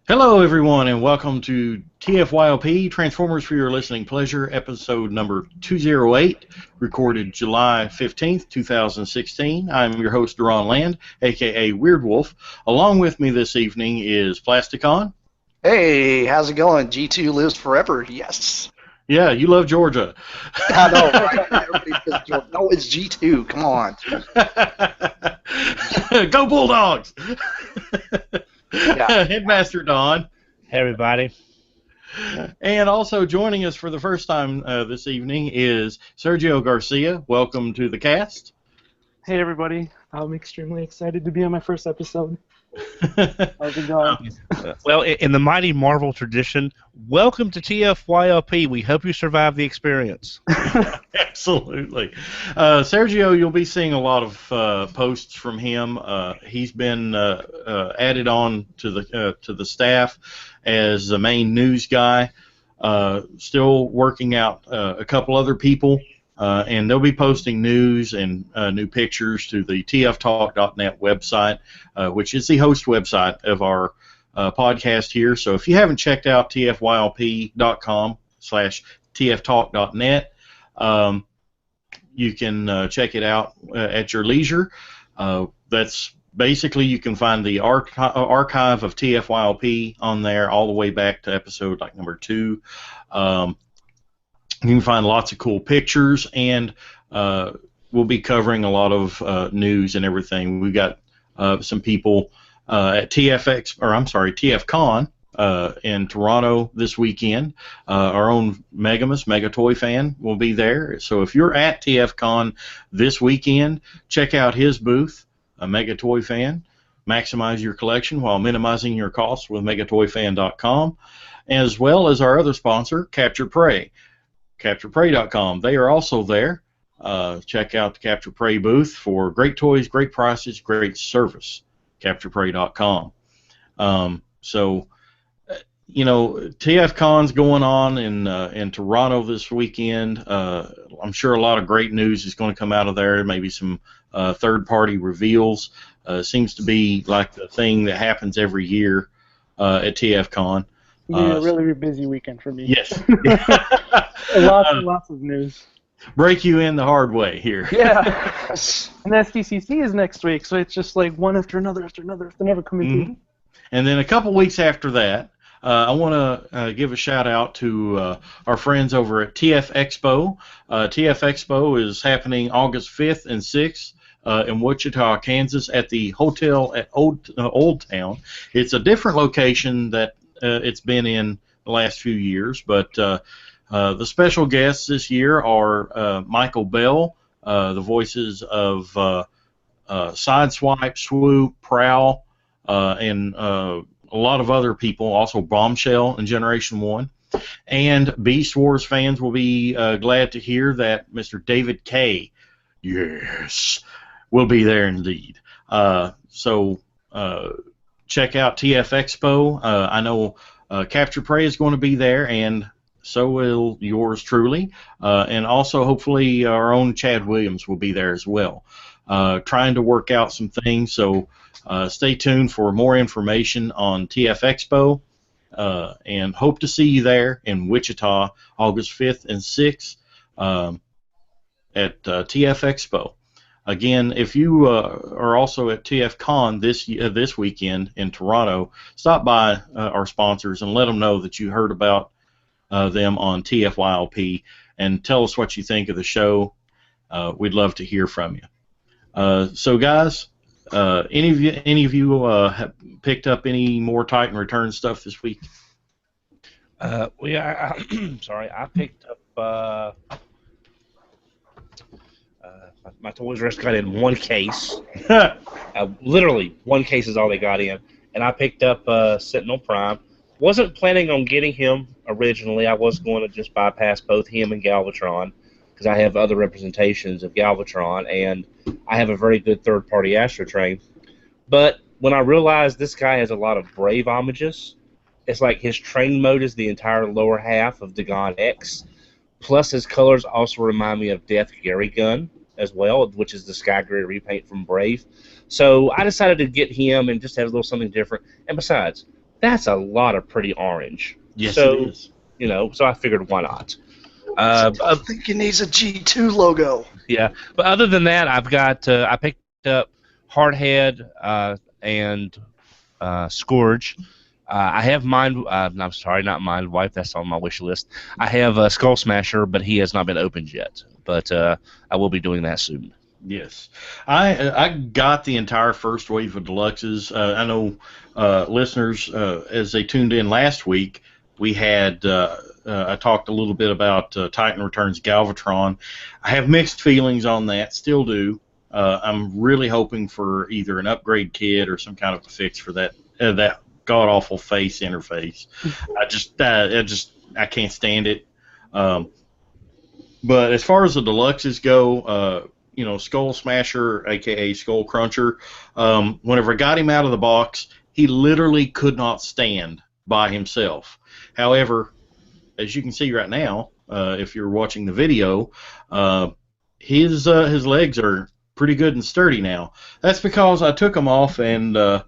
Hello, everyone, and welcome to TFYLP, Transformers for Your Listening Pleasure, episode number 208, recorded July 15th, 2016. I'm your host, Duran Land, a.k.a. Weird Wolf. Along with me this evening is Plasticon. Hey, how's it going? G2 lives forever, yes. Yeah, you love Georgia. I know, right? Everybody says Georgia. No, it's G2, come on. Go Bulldogs! Yeah. Headmaster Don. Hey, everybody. And also joining us for the first time this evening is Sergio Garcia. Welcome to the cast. Hey, everybody. I'm extremely excited to be on my first episode. How's it going? Well, in the mighty Marvel tradition, welcome to TFYLP. We hope you survive the experience. Absolutely. Sergio, you'll be seeing a lot of posts from him. He's been added on to the staff as the main news guy. Still working out a couple other people, and they'll be posting news and new pictures to the tftalk.net website, which is the host website of our podcast here. So if you haven't checked out tfylp.com/tftalk.net, you can check it out at your leisure. That's basically, you can find the archive of TFYLP on there all the way back to episode like number 2. You can find lots of cool pictures, and we'll be covering a lot of news and everything. We've got some people at TFCon in Toronto this weekend. Our own Mega Toy fan will be there. So if you're at TFCon this weekend, check out his booth, a Mega Toy Fan. Maximize your collection while minimizing your costs with megatoyfan.com, as well as our other sponsor, Capture Prey. CapturePrey.com. They are also there. Check out the Capture Prey booth for great toys, great prices, great service. CapturePrey.com. TFCon's going on in Toronto this weekend. I'm sure a lot of great news is going to come out of there. Maybe some third-party reveals. Seems to be like the thing that happens every year at TFCon. A really busy weekend for me. Yes. Lots of news. Break you in the hard way here. Yeah. And SDCC is next week, so it's just like one after another coming through. And then a couple weeks after that, I want to give a shout out to our friends over at TF Expo. TF Expo is happening August 5th and 6th. In Wichita, Kansas, at the hotel at Old Town. It's a different location that it's been in the last few years, but the special guests this year are Michael Bell, the voices of Sideswipe, Swoop, Prowl, and a lot of other people, also Bombshell and Generation 1. And Beast Wars fans will be glad to hear that Mr. David K., yes, will be there indeed. So check out TF Expo. I know Capture Prey is going to be there, and so will yours truly. And also, hopefully, our own Chad Williams will be there as well. Trying to work out some things, so stay tuned for more information on TF Expo, and hope to see you there in Wichita, August 5th and 6th at TF Expo. Again, if you are also at TFCon this weekend in Toronto, stop by our sponsors and let them know that you heard about them on TFYLP, and tell us what you think of the show. We'd love to hear from you. So, guys, any of you have picked up any more Titan Return stuff this week? I picked up. My Toys R Us got in one case. Literally, one case is all they got in. And I picked up Sentinel Prime. Wasn't planning on getting him originally. I was going to just bypass both him and Galvatron, because I have other representations of Galvatron, and I have a very good third-party Astrotrain. But when I realized this guy has a lot of Brave homages, it's like his train mode is the entire lower half of Dagon X, plus his colors also remind me of Death Gary Gun as well, which is the Sky Gray repaint from Brave. So I decided to get him and just have a little something different. And besides, that's a lot of pretty orange. Yes, So, it is. You know, so I figured why not. I think he needs a G2 logo. Yeah, but other than that, I've got I picked up Hardhead and Scourge. I have Mind. I'm sorry, not Mind Wipe. That's on my wish list. I have Skull Smasher, but he has not been opened yet. But I will be doing that soon. Yes, I got the entire first wave of deluxes. I know listeners, as they tuned in last week, we had I talked a little bit about Titan Returns Galvatron. I have mixed feelings on that, still do. I'm really hoping for either an upgrade kit or some kind of a fix for that god awful face interface. I can't stand it. But as far as the deluxes go, Skull Smasher, aka Skull Cruncher, whenever I got him out of the box, he literally could not stand by himself. However, as you can see right now, if you're watching the video, his legs are pretty good and sturdy now. That's because I took them off and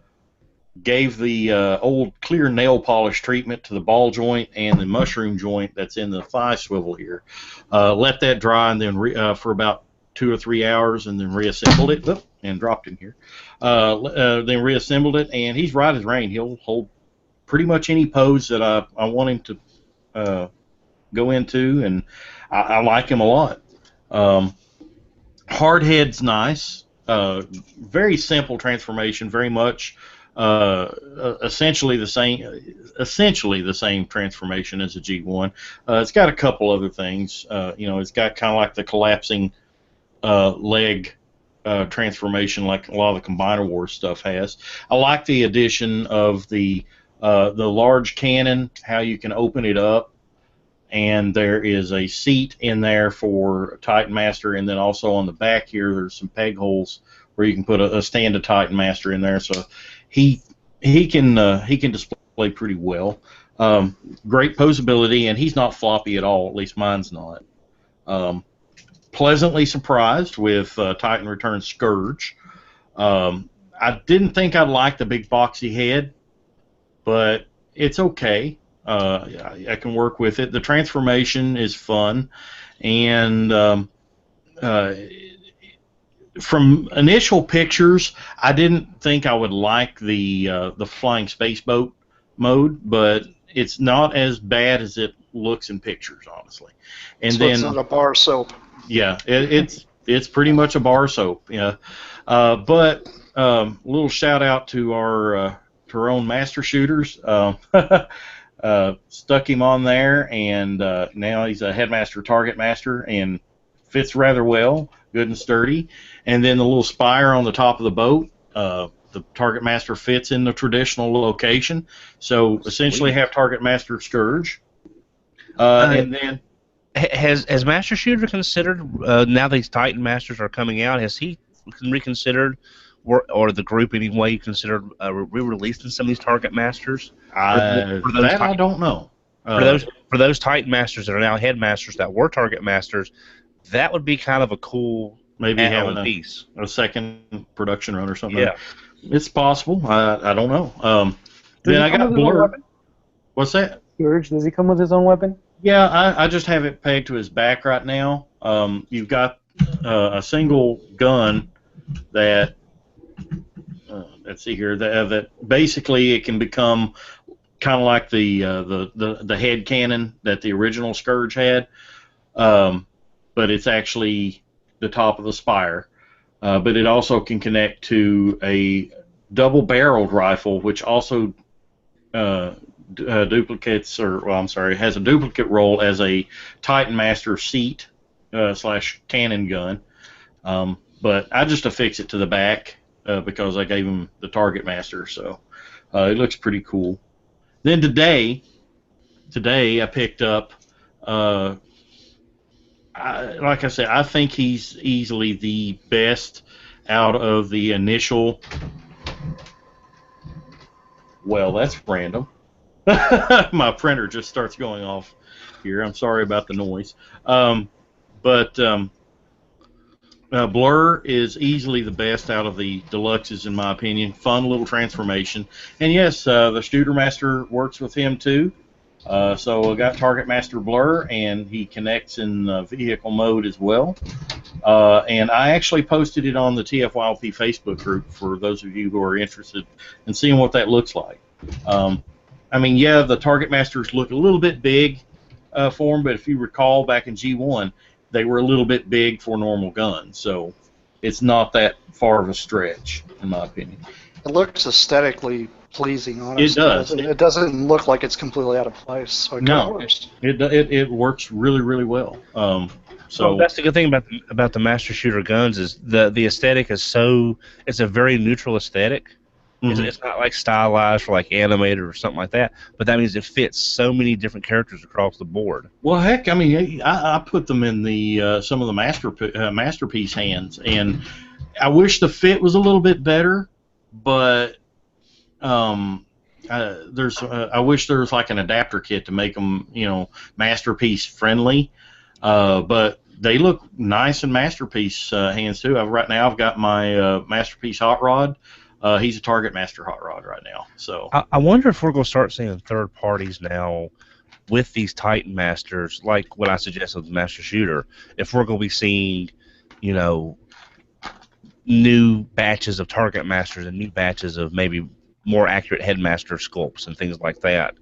gave the old clear nail polish treatment to the ball joint and the mushroom joint that's in the thigh swivel here. Let that dry and then for about 2 or 3 hours, and then reassembled it. And dropped him here. Then reassembled it, and he's right as rain. He'll hold pretty much any pose that I want him to go into, and I like him a lot. Hardhead's nice. Very simple transformation. Very much essentially the same transformation as a G1. It's got a couple other things. It's got kind of like the collapsing leg transformation, like a lot of the Combiner Wars stuff has. I like the addition of the large cannon, how you can open it up, and there is a seat in there for Titan Master, and then also on the back here there's some peg holes where you can put a stand of Titan Master in there, so he can display pretty well. Great posability, and he's not floppy at all. At least mine's not. Pleasantly surprised with Titan Returns Scourge. I didn't think I'd like the big boxy head, but it's okay. I can work with it. The transformation is fun, and from initial pictures, I didn't think I would like the flying space boat mode, but it's not as bad as it looks in pictures, honestly. And So then it's not a bar soap. yeah, it's pretty much a bar soap. Yeah, but a little shout out to our own master shooters. Stuck him on there, and now he's a headmaster, target master, and fits rather well, good and sturdy. And then the little spire on the top of the boat, the target master fits in the traditional location. So essentially, have target master Scourge, and then. Has Master Shooter considered, now these Titan Masters are coming out, has he reconsidered, or the group anyway, considered re-releasing some of these Target Masters? I don't know. For those Titan Masters that are now Headmasters that were Target Masters, that would be kind of a cool maybe having piece. A second production run or something. Yeah. It's possible. I don't know. Then I got Blur. What's that? Scourge, does he come with his own weapon? Yeah, I just have it pegged to his back right now. You've got a single gun that, let's see here, that basically it can become kind of like the head cannon that the original Scourge had, but it's actually the top of the spire. But it also can connect to a double-barreled rifle, which also duplicates, has a duplicate role as a Titan Master seat / cannon gun. But I just affix it to the back because I gave him the Target Master, so it looks pretty cool. Then today I picked up, like I said, I think he's easily the best out of the initial. Well, that's random. My printer just starts going off here. I'm sorry about the noise. But Blur is easily the best out of the deluxes, in my opinion. Fun little transformation. And yes, the Studer Master works with him too. So I got Target Master Blur, and he connects in vehicle mode as well. And I actually posted it on the TFYLP Facebook group for those of you who are interested in seeing what that looks like. I mean, yeah, the Target Masters look a little bit big for them, but if you recall back in G1, they were a little bit big for normal guns, so it's not that far of a stretch, in my opinion. It looks aesthetically pleasing, honestly. It does. It doesn't look like it's completely out of place. So It works really, really well. So well, that's the good thing about the Master Shooter guns is the aesthetic is it's a very neutral aesthetic. Mm-hmm. It's not like stylized or like animated or something like that, but that means it fits so many different characters across the board. Well, heck, I mean, I put them in the some of the Masterpiece hands, and I wish the fit was a little bit better, but I wish there was like an adapter kit to make them, Masterpiece friendly, but they look nice in Masterpiece hands too. Right now I've got my Masterpiece Hot Rod. He's a Target Master Hot Rod right now. So I wonder if we're going to start seeing third parties now with these Titan Masters, like what I suggested with the Master Shooter. If we're going to be seeing, new batches of Target Masters and new batches of maybe more accurate Headmaster sculpts and things like that,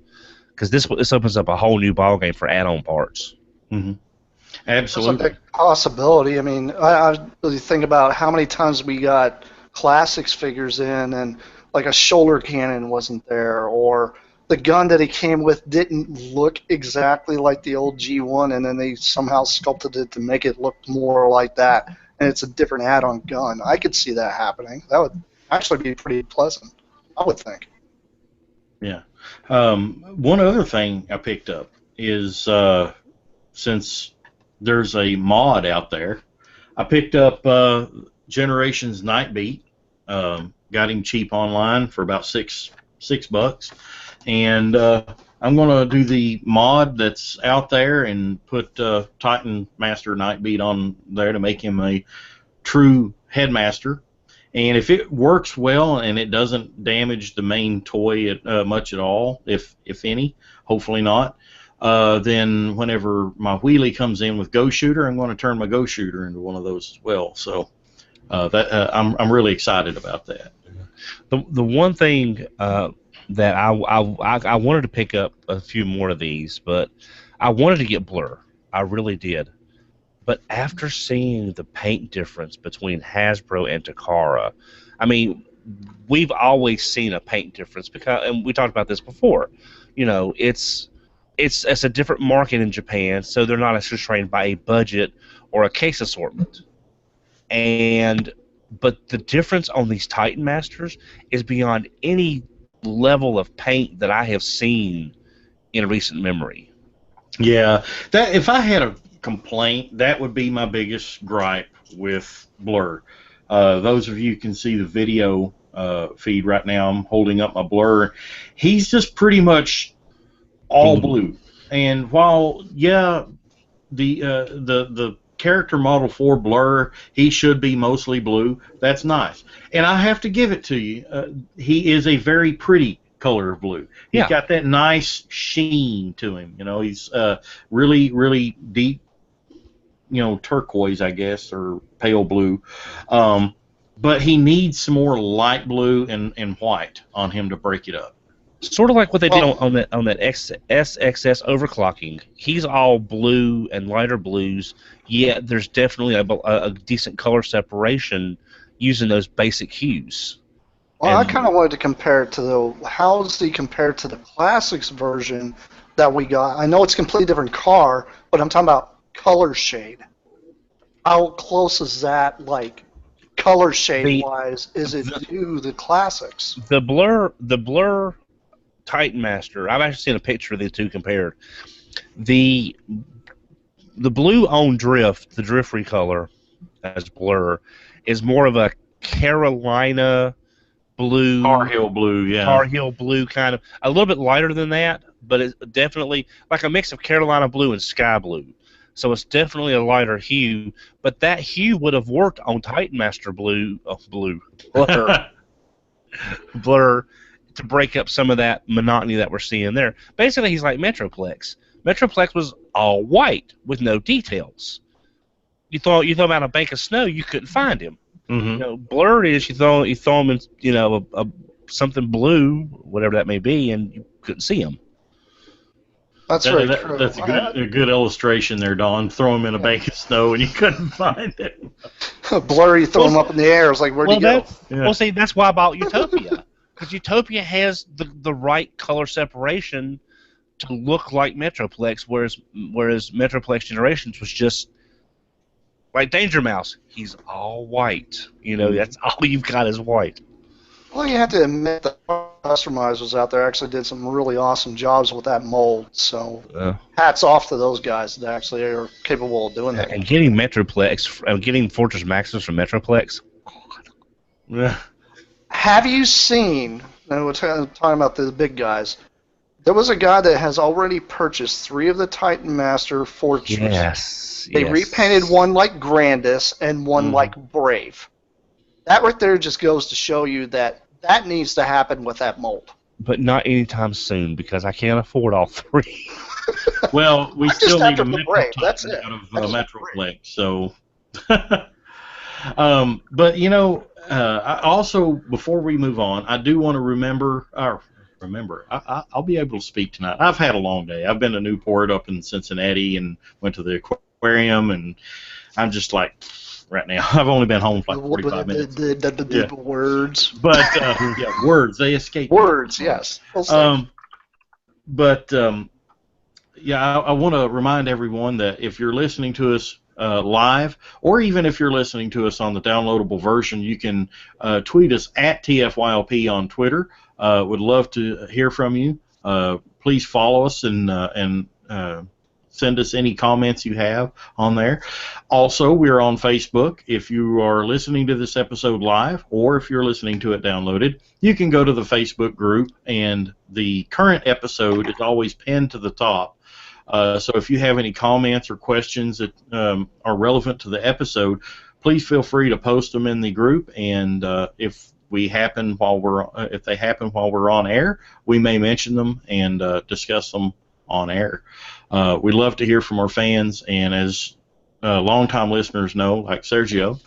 because this opens up a whole new ballgame for add-on parts. Mm-hmm. Absolutely, that's a big possibility. I mean, I really think about how many times we got classics figures in and like a shoulder cannon wasn't there, or the gun that he came with didn't look exactly like the old G1, and then they somehow sculpted it to make it look more like that, and it's a different add-on gun. I could see that happening. That would actually be pretty pleasant, I would think. Yeah. One other thing I picked up is since there's a mod out there, I picked up Generations Nightbeat. Got him cheap online for about $6, and I'm gonna do the mod that's out there and put Titan Master Nightbeat on there to make him a true Headmaster. And if it works well and it doesn't damage the main toy much at all, if any, hopefully not, then whenever my wheelie comes in with Go Shooter, I'm going to turn my Go Shooter into one of those as well. So. I'm really excited about that. The one thing that I wanted to pick up a few more of these, but I wanted to get Blur. I really did. But after seeing the paint difference between Hasbro and Takara, I mean, we've always seen a paint difference and we talked about this before. It's a different market in Japan, so they're not as constrained by a budget or a case assortment. But the difference on these Titan Masters is beyond any level of paint that I have seen in recent memory. Yeah, that if I had a complaint, that would be my biggest gripe with Blur. Those of you can see the video feed right now. I'm holding up my Blur. He's just pretty much all blue. And while the character model for Blur, he should be mostly blue. That's nice, and I have to give it to you. He is a very pretty color of blue. He's got that nice sheen to him. He's really, really deep, turquoise, I guess, or pale blue. But he needs some more light blue and white on him to break it up. Sort of like what they did on that SXS overclocking. He's all blue and lighter blues, yet there's definitely a decent color separation using those basic hues. Well, I kind of wanted to compare it to how is he compared to the classics version that we got? I know it's a completely different car, but I'm talking about color shade. How close is that, like, color shade-wise, is it to the classics? The Blur Titan Master, I've actually seen a picture of the two compared. The blue on Drift, the Drift recolor as Blur, is more of a Carolina blue, Tar Heel blue kind of, a little bit lighter than that, but it's definitely like a mix of Carolina blue and sky blue. So it's definitely a lighter hue, but that hue would have worked on Titan Master Blur to break up some of that monotony that we're seeing there. Basically, he's like Metroplex. Metroplex was all white with no details. You throw him out a bank of snow, you couldn't find him. Mm-hmm. Blur is you throw him in something blue, whatever that may be, and you couldn't see him. That's very true. That's a good illustration there, Don. Throw him in a bank of snow and you couldn't find him. Blurry, throw him up in the air. It's like, where'd he go? Well, see, that's why I bought Utopia. Because Utopia has the right color separation to look like Metroplex, whereas Metroplex Generations was just like Danger Mouse. He's all white. That's all you've got is white. Well, you have to admit that customizers out there actually did some really awesome jobs with that mold. So hats off to those guys that actually are capable of doing that. And getting getting Fortress Maximus from Metroplex. Yeah. Have you seen? And we're talking about the big guys. There was a guy that has already purchased 3 of the Titan Master Fortress. Yes. They repainted one like Grandis and one like Brave. That right there just goes to show you that needs to happen with that mold. But not anytime soon, because I can't afford all 3. Well, we still need a Brave. That's it. Out of Metroplex. So, but I also, before we move on, I do want to remember. I'll be able to speak tonight. I've had a long day. I've been to Newport, up in Cincinnati, and went to the aquarium, and I'm just like, right now, I've only been home for like 45 minutes. The words. But, words. They escape. Words, yes. I want to remind everyone that if you're listening to us live, or even if you're listening to us on the downloadable version, you can tweet us at TFYLP on Twitter. Would love to hear from you. Please follow us and send us any comments you have on there. Also, we're on Facebook. If you are listening to this episode live, or if you're listening to it downloaded, you can go to the Facebook group, and the current episode is always pinned to the top. So if you have any comments or questions that are relevant to the episode, please feel free to post them in the group, and if they happen while we're on air, we may mention them and discuss them on air. We love to hear from our fans, and as longtime listeners know, like Sergio,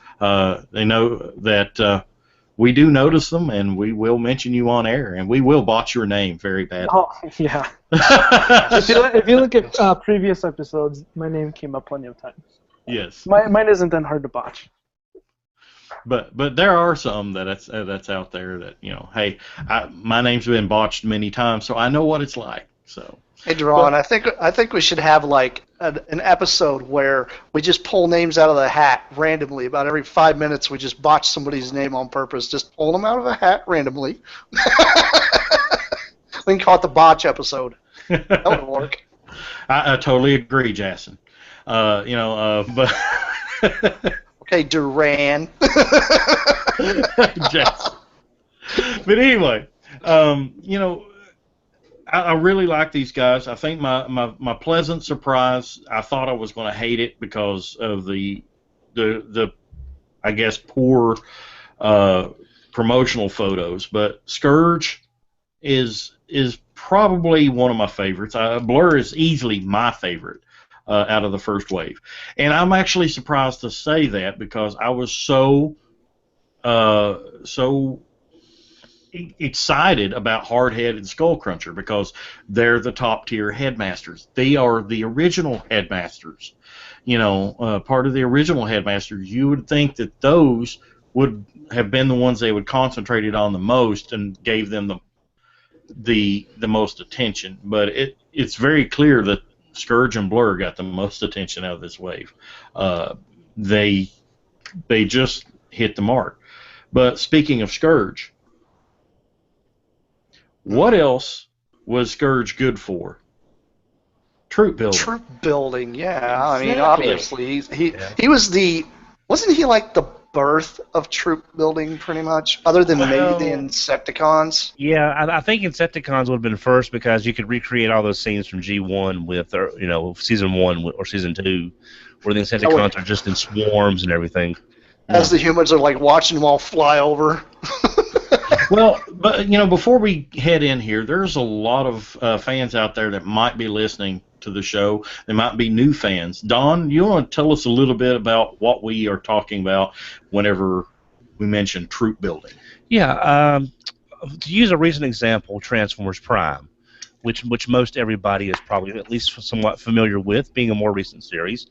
they know that we do notice them, and we will mention you on air, and we will botch your name very badly. Oh, yeah. If you look at previous episodes, my name came up plenty of times. Yes. Mine isn't that hard to botch. But there are some that's out there that, hey, my name's been botched many times, so I know what it's like. So. Hey, Deron, I think we should have like an episode where we just pull names out of the hat randomly. About every 5 minutes, we just botch somebody's name on purpose. Just pull them out of a hat randomly. We can call it the botch episode. That would work. I totally agree, Jason. But. Okay, Duran. Jason. But anyway, I really like these guys. I think my pleasant surprise, I thought I was going to hate it because of the I guess poor promotional photos, but Scourge is probably one of my favorites. Blur is easily my favorite out of the first wave, and I'm actually surprised to say that because I was so excited about Hardhead and Skullcruncher because they're the top tier headmasters. They are the original headmasters. Part of the original headmasters. You would think that those would have been the ones they would concentrated on the most and gave them the most attention. But it's very clear that Scourge and Blur got the most attention out of this wave. They just hit the mark. But speaking of Scourge, what else was Scourge good for? Troop building. Troop building, yeah. I mean, obviously, he was wasn't he like the birth of troop building, pretty much, other than maybe the Insecticons. Yeah, I think Insecticons would have been first because you could recreate all those scenes from G1 with, or, season 1 or season 2, where the Insecticons are just in swarms and everything. As the humans are like watching them all fly over. Well, but before we head in here, there's a lot of fans out there that might be listening to the show. They might be new fans. Don, you want to tell us a little bit about what we are talking about whenever we mention troop building? Yeah, to use a recent example, Transformers Prime, which most everybody is probably at least somewhat familiar with, being a more recent series.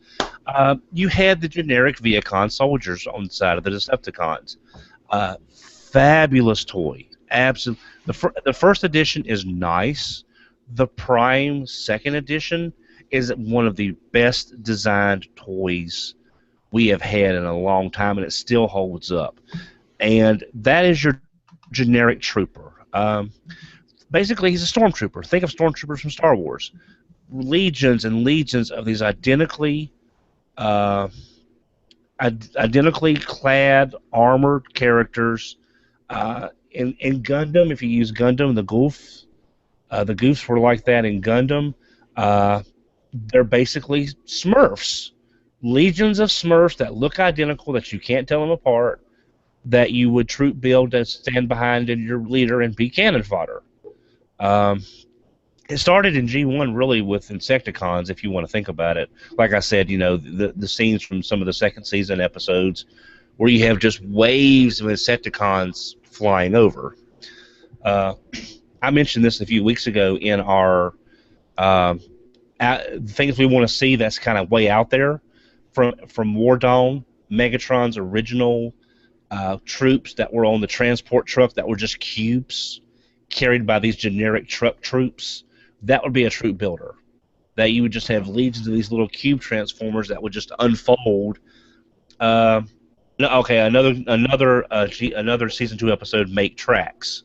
You had the generic Viacon soldiers on the side of the Decepticons. Fabulous toy. Absolutely. The first edition is nice. The Prime second edition is one of the best designed toys we have had in a long time, and it still holds up. And that is your generic trooper. Basically, he's a stormtrooper. Think of stormtroopers from Star Wars. Legions and legions of these identically clad, armored characters. In Gundam, if you use Gundam, the Goofs were like that in Gundam. They're basically Smurfs. Legions of Smurfs that look identical, that you can't tell them apart, that you would troop build and stand behind in your leader and be cannon fodder. It started in G1 really with Insecticons, if you want to think about it. Like I said, the scenes from some of the second season episodes where you have just waves of Insecticons flying over. I mentioned this a few weeks ago in our things we want to see that's kind of way out there from War Dawn, Megatron's original troops that were on the transport truck that were just cubes carried by these generic truck troops. That would be a troop builder. That you would just have legions of these little cube transformers that would just unfold. Another season 2 episode, Make Tracks,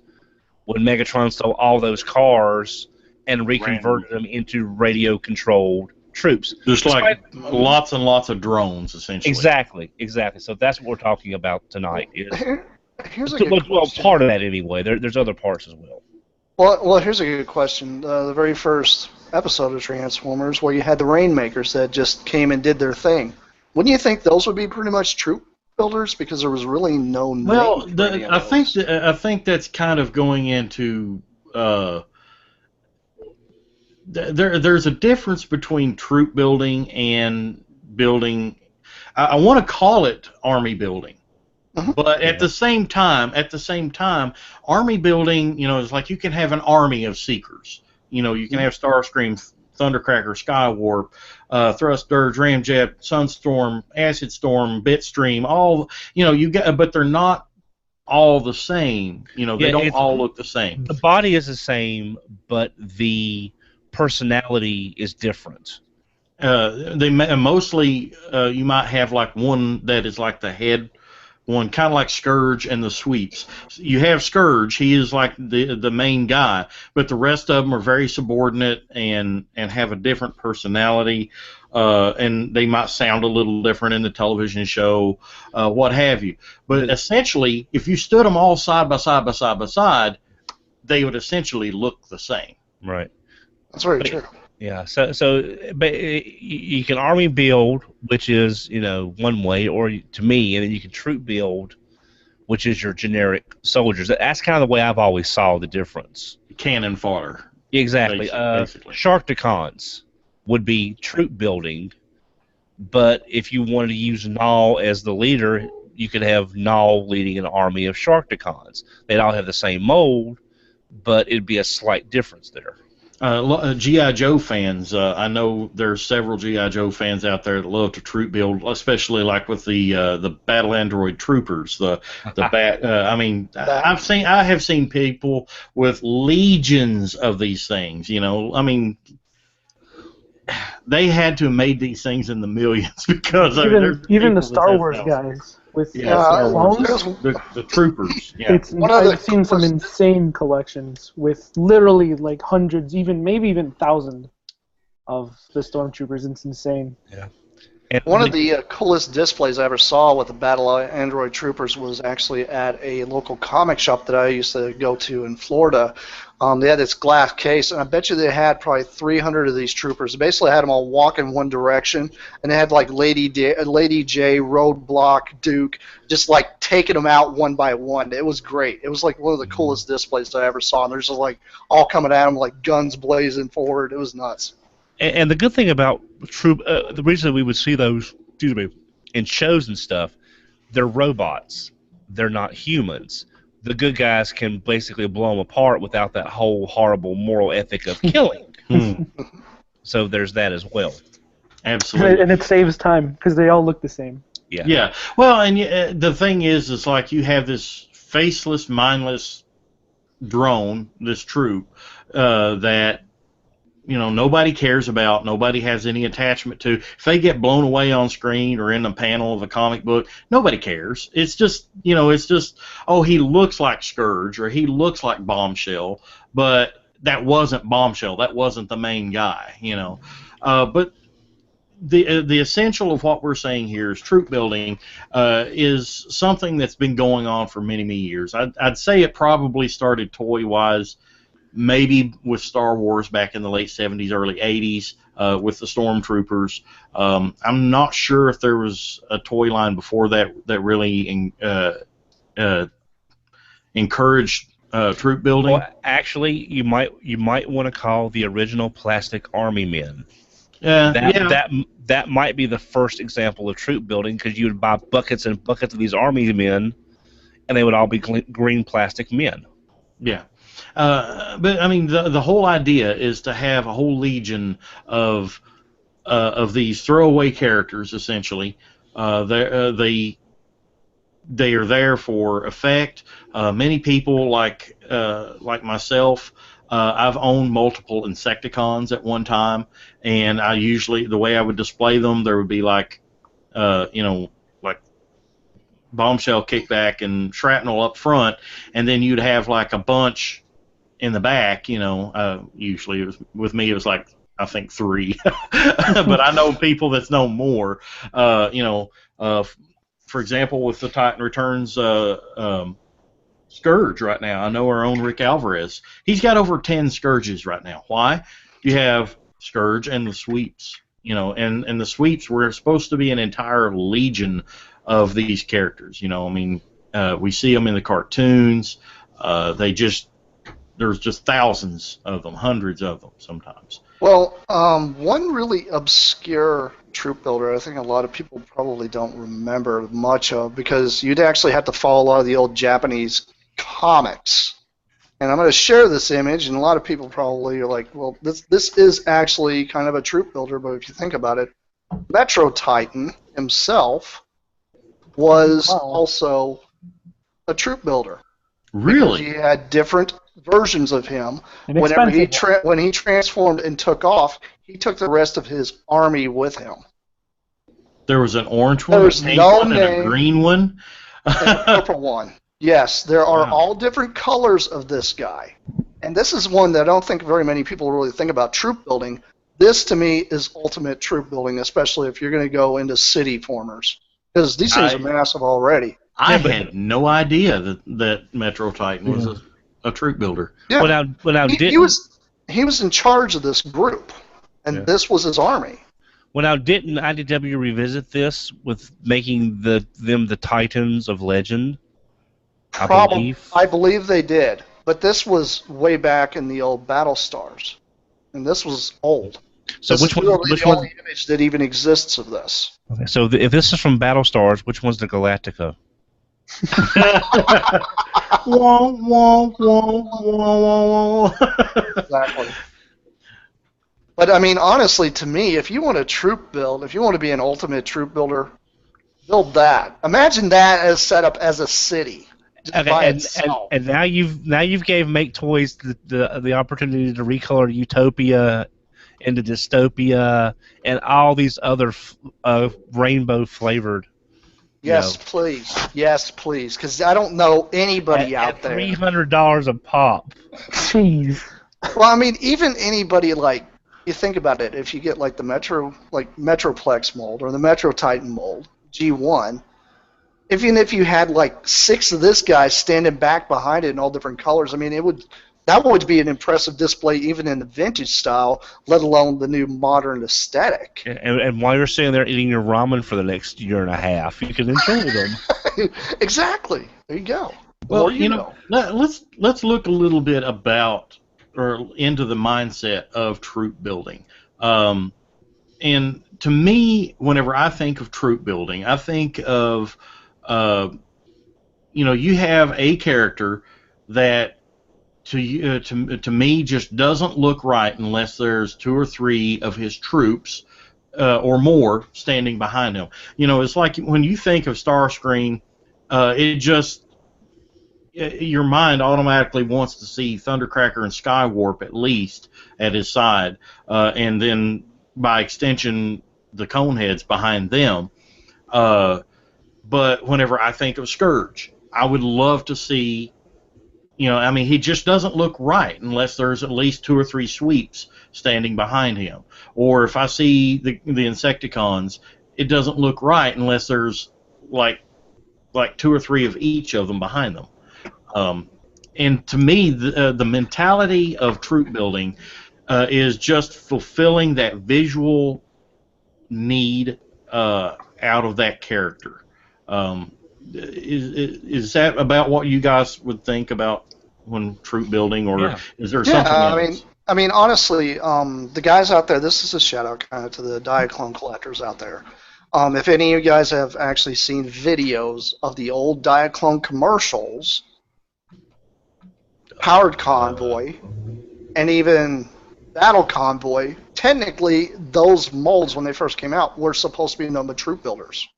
when Megatron stole all those cars and reconverted them into radio-controlled troops. Just like lots and lots of drones, essentially. Exactly. So that's what we're talking about tonight. Here's a good question. Part of that anyway. There's other parts as well. Well, here's a good question. The very first episode of Transformers, where you had the Rainmakers that just came and did their thing, wouldn't you think those would be pretty much troop builders, because there was really no name? Well, I think that's kind of going into there's a difference between troop building and building. I want to call it army building. But at the same time, army building, is like you can have an army of seekers. You can have Starscream, Thundercracker, Skywarp, Thrust, Dirge, Ramjet, Sunstorm, Acid Storm, Bitstream, all, but they're not all the same. They don't all look the same. The body is the same, but the personality is different. They mostly, you might have like one that is like the head one, kind of like Scourge and the Sweeps. You have Scourge, he is like the main guy, but the rest of them are very subordinate and have a different personality, and they might sound a little different in the television show, what have you. But essentially, if you stood them all side by side, they would essentially look the same. Right. That's very true. Yeah, but you can army build, which is, one way, or to me, and then you can troop build, which is your generic soldiers. That's kind of the way I've always saw the difference. Cannon fodder. Exactly. Basically. Sharkticons would be troop building, but if you wanted to use Null as the leader, you could have Null leading an army of Sharkticons. They'd all have the same mold, but it'd be a slight difference there. G.I. Joe fans, I know there's several G.I. Joe fans out there that love to troop build, especially like with the Battle Android Troopers. I have seen people with legions of these things. They had to have made these things in the millions because even the Star Wars guys with clones. The troopers. Yeah. I've seen some insane collections with literally like hundreds, maybe even thousands of the stormtroopers. It's insane. Yeah. One of the coolest displays I ever saw with the Battle Android Troopers was actually at a local comic shop that I used to go to in Florida. They had this glass case, and I bet you they had probably 300 of these troopers. They basically had them all walk in one direction, and they had like Lady J, Roadblock, Duke, just like taking them out one by one. It was great. It was like one of the coolest displays I ever saw. And there's just like all coming at them like guns blazing forward. It was nuts. And the good thing about the reason we would see those, in shows and stuff, they're robots. They're not humans. The good guys can basically blow them apart without that whole horrible moral ethic of killing. So there's that as well. Absolutely. And it saves time because they all look the same. Yeah. Yeah. Well, and the thing is like you have this faceless, mindless drone, this troop, that nobody cares about, nobody has any attachment to. If they get blown away on screen or in a panel of a comic book, nobody cares. It's just, oh, he looks like Scourge or he looks like Bombshell, but that wasn't Bombshell. That wasn't the main guy, But the essential of what we're saying here is troop building is something that's been going on for many, many years. I'd say it probably started toy-wise maybe with Star Wars back in the late 70s, early 80s, with the Stormtroopers. I'm not sure if there was a toy line before that really encouraged troop building. Well, actually, you might want to call the original Plastic Army Men. That might be the first example of troop building, because you would buy buckets and buckets of these army men, and they would all be green plastic men. Yeah. But I mean, the whole idea is to have a whole legion of these throwaway characters. Essentially, they are there for effect. Many people, like myself, I've owned multiple Insecticons at one time, and the way I would display them, there would be like Bombshell, Kickback, and Shrapnel up front, and then you'd have like a bunch in the back, usually with me it was like, I think 3, but I know people that's know more. For example, with the Titan Returns Scourge right now, I know our own Rick Alvarez. He's got over 10 Scourges right now. Why? You have Scourge and the Sweeps, and the Sweeps were supposed to be an entire legion of these characters. We see them in the cartoons. There's just thousands of them, hundreds of them sometimes. Well, one really obscure troop builder I think a lot of people probably don't remember much of, because you'd actually have to follow a lot of the old Japanese comics. And I'm going to share this image, and a lot of people probably are like, well, this is actually kind of a troop builder, but if you think about it, Metro Titan himself was also a troop builder. Really? He had different versions of him. And when he transformed and took off, he took the rest of his army with him. There was an orange one, There's a pink no one, and a green one. And a purple one. Yes, there are all different colors of this guy. And this is one that I don't think very many people really think about troop building. This, to me, is ultimate troop building, especially if you're going to go into city formers. Because these things are massive already. I had no idea that Metro Titan was a troop builder. Yeah. He was in charge of this group, and this was his army. Well, now, didn't IDW revisit this with making them the Titans of Legend? I believe they did, but this was way back in the old Battle Stars, and this was old. So which one? Really the only image that even exists of this. Okay, so if this is from Battle Stars, which one's the Galactica? Exactly. But I mean, honestly, to me, if you want a troop build, if you want to be an ultimate troop builder, build that. Imagine that as set up as a city. And now you've gave Make Toys the opportunity to recolor Utopia into Dystopia and all these other rainbow flavored. Yes, please. Yes, please. Because I don't know anybody out there. $300 a pop. Jeez. Well, I mean, even anybody like you think about it, if you get like the Metroplex mold or the Metro Titan mold, G1, even if you had like 6 of this guy standing back behind it in all different colors, I mean, that would be an impressive display even in the vintage style, let alone the new modern aesthetic. And while you're sitting there eating your ramen for the next year and a half, you can enjoy them. Exactly. There you go. Well, let's look a little bit into the mindset of troop building. And to me, whenever I think of troop building, I think of you have a character that to me just doesn't look right unless there's 2 or 3 of his troops or more standing behind him. It's like when you think of Starscream, your mind automatically wants to see Thundercracker and Skywarp at least at his side, and then by extension the Coneheads behind them. But whenever I think of Scourge, I would love to see, he just doesn't look right unless there's at least 2 or 3 sweeps standing behind him. Or if I see the Insecticons, it doesn't look right unless there's like 2 or 3 of each of them behind them. And to me, the mentality of troop building is just fulfilling that visual need out of that character. Is that about what you guys would think about when troop building, or is there something else? I mean, honestly, the guys out there, this is a shout out kind of to the Diaclone collectors out there. If any of you guys have actually seen videos of the old Diaclone commercials, Powered Convoy, and even Battle Convoy, technically those molds when they first came out were supposed to be known as troop builders.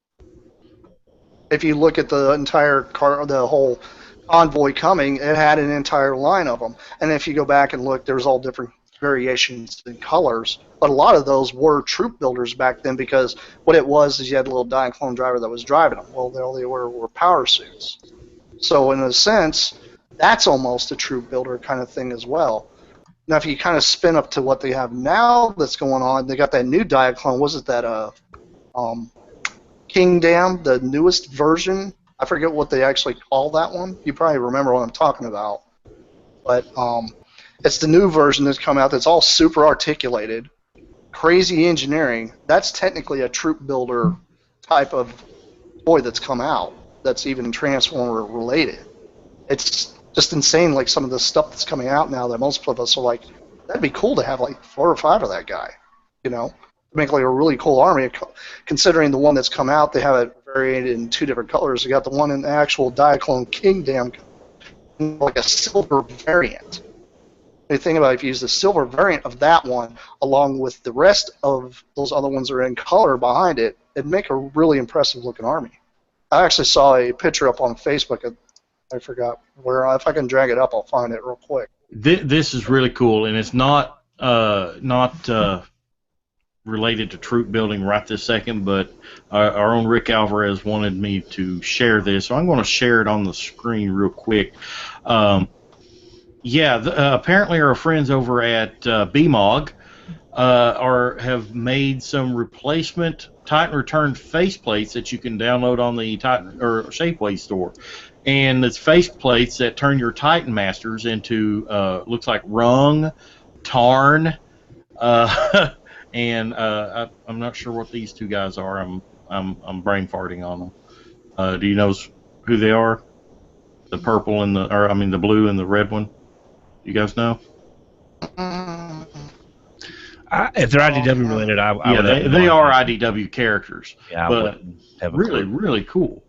If you look at the entire the whole convoy coming, it had an entire line of them. And if you go back and look, there's all different variations in colors, but a lot of those were troop builders back then, because what it was is you had a little Diaclone driver that was driving them. Well, they were power suits. So in a sense, that's almost a troop builder kind of thing as well. Now, if you kind of spin up to what they have now that's going on, they got that new Diaclone. Was it that Kingdom, the newest version? I forget what they actually call that one. You probably remember what I'm talking about. But it's the new version that's come out that's all super articulated, crazy engineering. That's technically a troop builder type of toy that's come out that's even Transformer related. It's just insane, like some of the stuff that's coming out now that most of us are like, that'd be cool to have like 4 or 5 of that guy, make like a really cool army. Considering the one that's come out, they have it varied in 2 different colors. You got the one in the actual Diaclone Kingdom, like a silver variant. The thing about it, if you use the silver variant of that one along with the rest of those other ones that are in color behind it, it'd make a really impressive looking army. I actually saw a picture up on Facebook. I forgot where. If I can drag it up, I'll find it real quick. This is really cool, and it's not related to troop building right this second, but our own Rick Alvarez wanted me to share this, so I'm going to share it on the screen real quick. Apparently our friends over at BMOG have made some replacement Titan Return faceplates that you can download on the Titan or Shapeways store. And it's faceplates that turn your Titan Masters into looks like Rung, Tarn, and I'm not sure what these 2 guys are. I'm brain farting on them. Do you know who they are? The purple and the blue and the red one. You guys know? If they're IDW related, I would. They are IDW characters. Yeah, but really, really cool.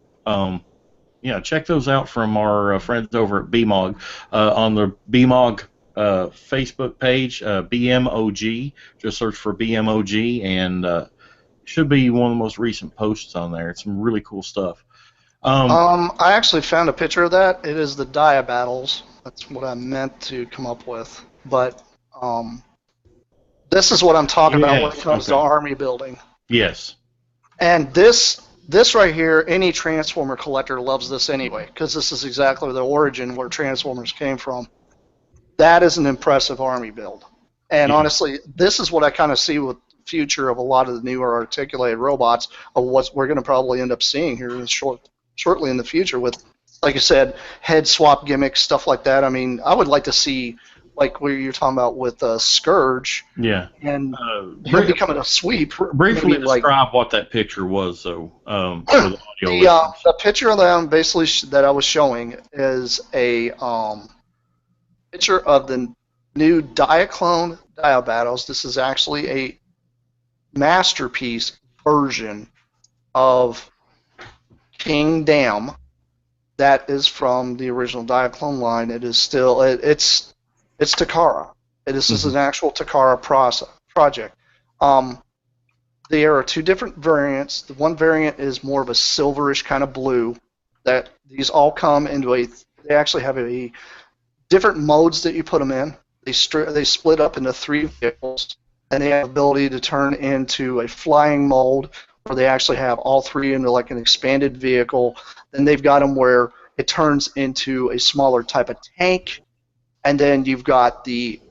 Check those out from our friends over at BMOG on the BMOG Facebook page, BMOG. Just search for BMOG, and should be one of the most recent posts on there. It's some really cool stuff. I actually found a picture of that. It is the Dia Battles. That's what I meant to come up with. But this is what I'm talking about when it comes to army building. Yes. And this right here, any Transformer collector loves this anyway, because this is exactly the origin where Transformers came from. That is an impressive army build. And Yeah. honestly, this is what I kind of see with the future of a lot of the newer articulated robots of what we're going to probably end up seeing here in shortly in the future with, like I said, head swap gimmicks, stuff like that. I mean, I would like to see, like what you're talking about with Scourge Yeah. and him Bri- becoming a sweep. briefly Maybe like describe what that picture was, though, for the audio listeners. the picture that I'm basically that I was showing is a picture of the new Diaclone Dio Battles. This is actually a masterpiece version of King Dam. That is from the original Diaclone line. It is still it's Takara. This is an actual Takara project. There are two different variants. The one variant is more of a silverish kind of blue. That these all come into a. They actually have a different modes that you put them in. They split up into 3 vehicles, and they have the ability to turn into a flying mode, where they actually have all 3 into like an expanded vehicle. Then they've got them where it turns into a smaller type of tank, and then you've got the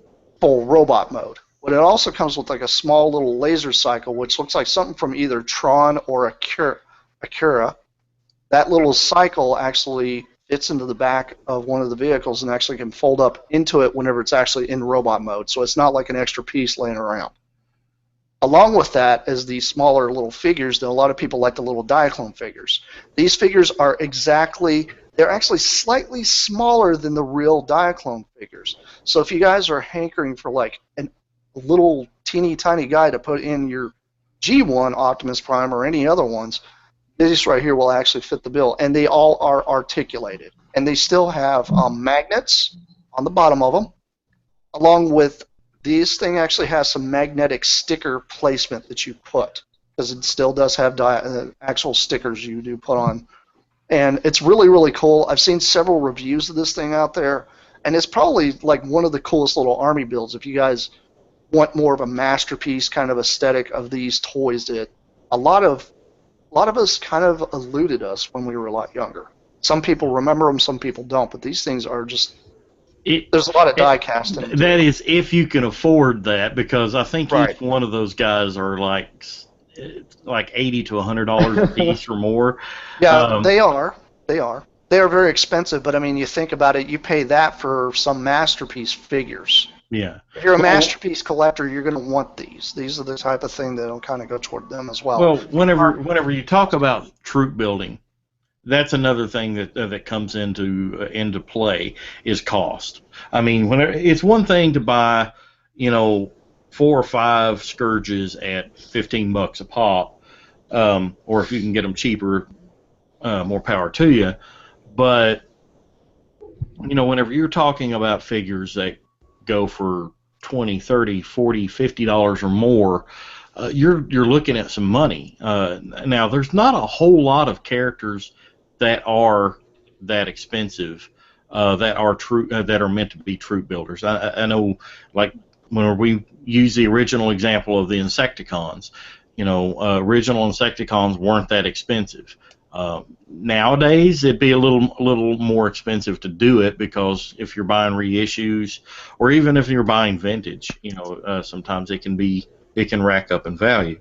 full robot mode. But it also comes with like a small little laser cycle, which looks like something from either Tron or Akira. That little cycle actually fits into the back of one of the vehicles and actually can fold up into it whenever it's actually in robot mode. So it's not like an extra piece laying around. Along with that is the smaller little figures that a lot of people like, the little Diaclone figures. These figures are they're actually slightly smaller than the real Diaclone figures. So if you guys are hankering for like a little teeny tiny guy to put in your G1 Optimus Prime or any other ones, this right here will actually fit the bill. And they all are articulated. And they still have magnets on the bottom of them, along with this thing actually has some magnetic sticker placement that you put, because it still does have actual stickers you do put on. And it's really, really cool. I've seen several reviews of this thing out there, and it's probably like one of the coolest little army builds. If you guys want more of a masterpiece kind of aesthetic of these toys, that a lot of us kind of eluded us when we were a lot younger. Some people remember them, some people don't, but these things are just... there's a lot of die casting. That is, if you can afford that, because I think Right. each one of those guys are like $80 to $100 a piece or more. Yeah, they are. They are very expensive, but I mean, you think about it, you pay that for some masterpiece figures. Yeah. If you're a masterpiece collector, you're going to want these. These are the type of thing that'll kind of go toward them as well. Well, whenever you talk about troop building, that's another thing that comes into play is cost. I mean, it's one thing to buy, 4 or 5 Scourges at $15 a pop, or if you can get them cheaper, more power to you. But whenever you're talking about figures that go for $20, $30, $40, $50 or more, you're looking at some money. Now, there's not a whole lot of characters that are that expensive, that are meant to be troop builders. I know, like when we use the original example of the Insecticons, original Insecticons weren't that expensive. Nowadays, it'd be a little more expensive to do it, because if you're buying reissues, or even if you're buying vintage, sometimes it can rack up in value.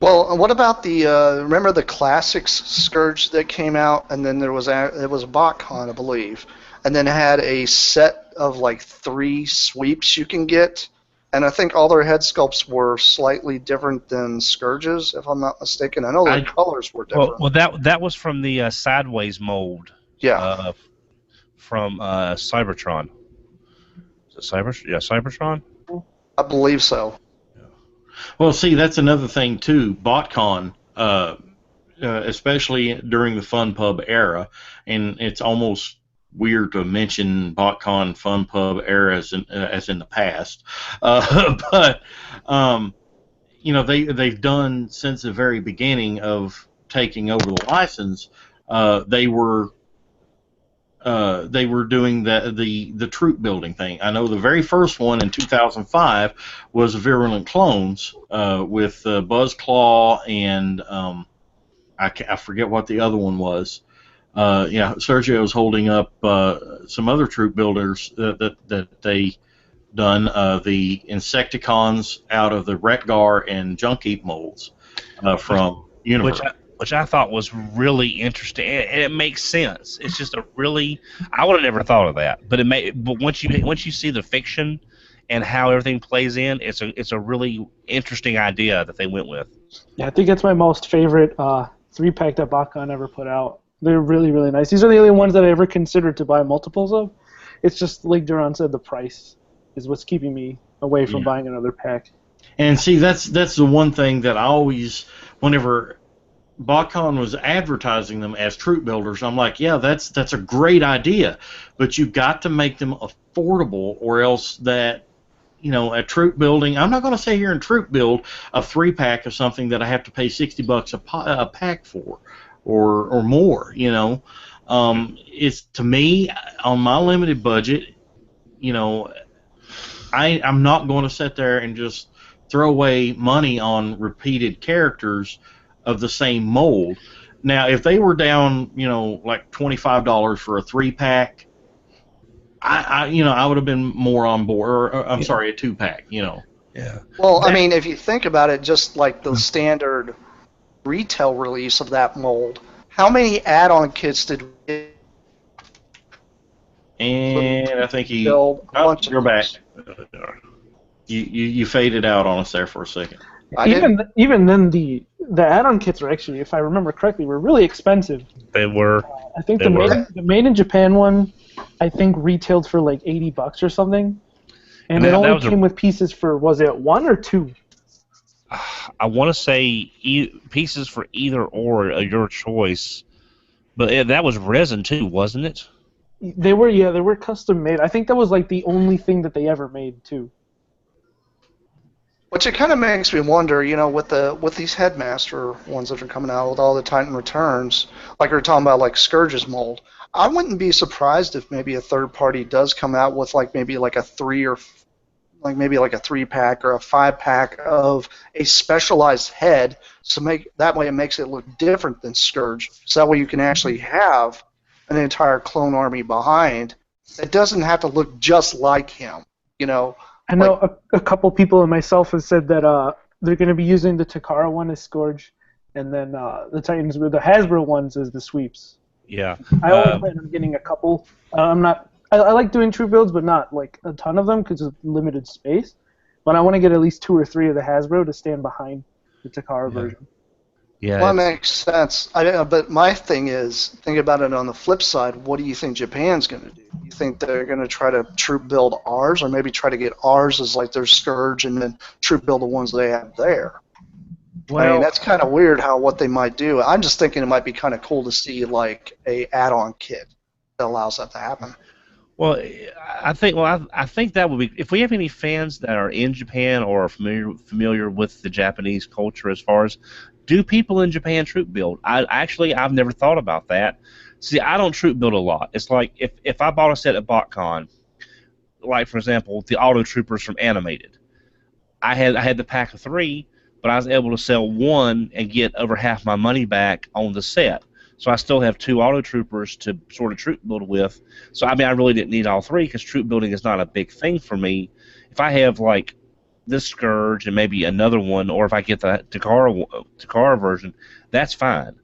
Well, what about remember the Classics Scourge that came out, and then it was a BotCon, I believe, and then it had a set of like 3 sweeps you can get, and I think all their head sculpts were slightly different than Scourges, if I'm not mistaken. I know their colors were different. Well, that was from the sideways mold. Yeah. From Cybertron. Is it Cybertron? I believe so. Well, see, that's another thing too. BotCon, especially during the Fun Pub era, and it's almost weird to mention BotCon Fun Pub era as in the past, but they've done since the very beginning of taking over the license. They were doing the troop building thing. I know the very first one in 2005 was Virulent Clones with Buzzclaw and I forget what the other one was. Sergio's holding up some other troop builders that they done the Insecticons out of the Retgar and Junkeep molds from Universe. Which I thought was really interesting, and it makes sense. It's just a really, I would have never thought of that, but but once you see the fiction and how everything plays in, it's a really interesting idea that they went with. Yeah, I think it's my most favorite 3-pack that Bakkan ever put out. They're really, really nice. These are the only ones that I ever considered to buy multiples of. It's just, like Duran said, the price is what's keeping me away from buying another pack. And see, that's the one thing that I always, whenever Bakkan was advertising them as troop builders, I'm like, yeah, that's a great idea, but you've got to make them affordable, or else that, a troop building, I'm not going to say here in troop build a 3-pack of something that I have to pay $60 a pack for, or more. It's, to me, on my limited budget, I'm not going to sit there and just throw away money on repeated characters of the same mold. Now, if they were down, like $25 for a 3-pack, I would have been more on board. Or I'm sorry, a 2-pack. Yeah. Well, I mean, if you think about it, just like the standard retail release of that mold, how many add-on kits did we get? And I think he. Build a bunch of you're back. those. You faded out on us there for a second. Even then, the add-on kits are actually, if I remember correctly, were really expensive. They were. I think the made in Japan one, I think retailed for like $80 or something, and it only came with pieces for, was it 1 or 2? I want to say pieces for either or your choice, but that was resin too, wasn't it? They were custom made. I think that was like the only thing that they ever made too. Which it kind of makes me wonder, with these Headmaster ones that are coming out with all the Titan returns, like we were talking about, like Scourge's mold. I wouldn't be surprised if maybe a third party does come out with maybe like a 3-pack or a 5-pack of a specialized head, so that way it makes it look different than Scourge. So that way you can actually have an entire clone army behind. It doesn't have to look just like him, I know a couple people and myself have said that they're going to be using the Takara one as Scourge, and then the Titans with the Hasbro ones as the sweeps. Yeah. I always plan on getting a couple. I like doing troop builds, but not like a ton of them because of limited space. But I want to get at least 2 or 3 of the Hasbro to stand behind the Takara version. Yeah. Well, that makes sense. But my thing is, think about it on the flip side. What do you think Japan's going to do? You think they're going to try to troop build ours, or maybe try to get ours as like their Scourge and then troop build the ones they have there? Well, I mean, that's kind of weird what they might do. I'm just thinking it might be kind of cool to see like a add-on kit that allows that to happen. Well, I think that would be, if we have any fans that are in Japan or are familiar with the Japanese culture, as far as, do people in Japan troop build? I've never thought about that. See, I don't troop build a lot. It's like if I bought a set at BotCon, like for example the Auto Troopers from Animated, I had the pack of 3, but I was able to sell 1 and get over half my money back on the set. So I still have 2 Auto Troopers to sort of troop build with. So I really didn't need all 3 because troop building is not a big thing for me. If I have like this Scourge and maybe another one, or if I get the Takara version, that's fine.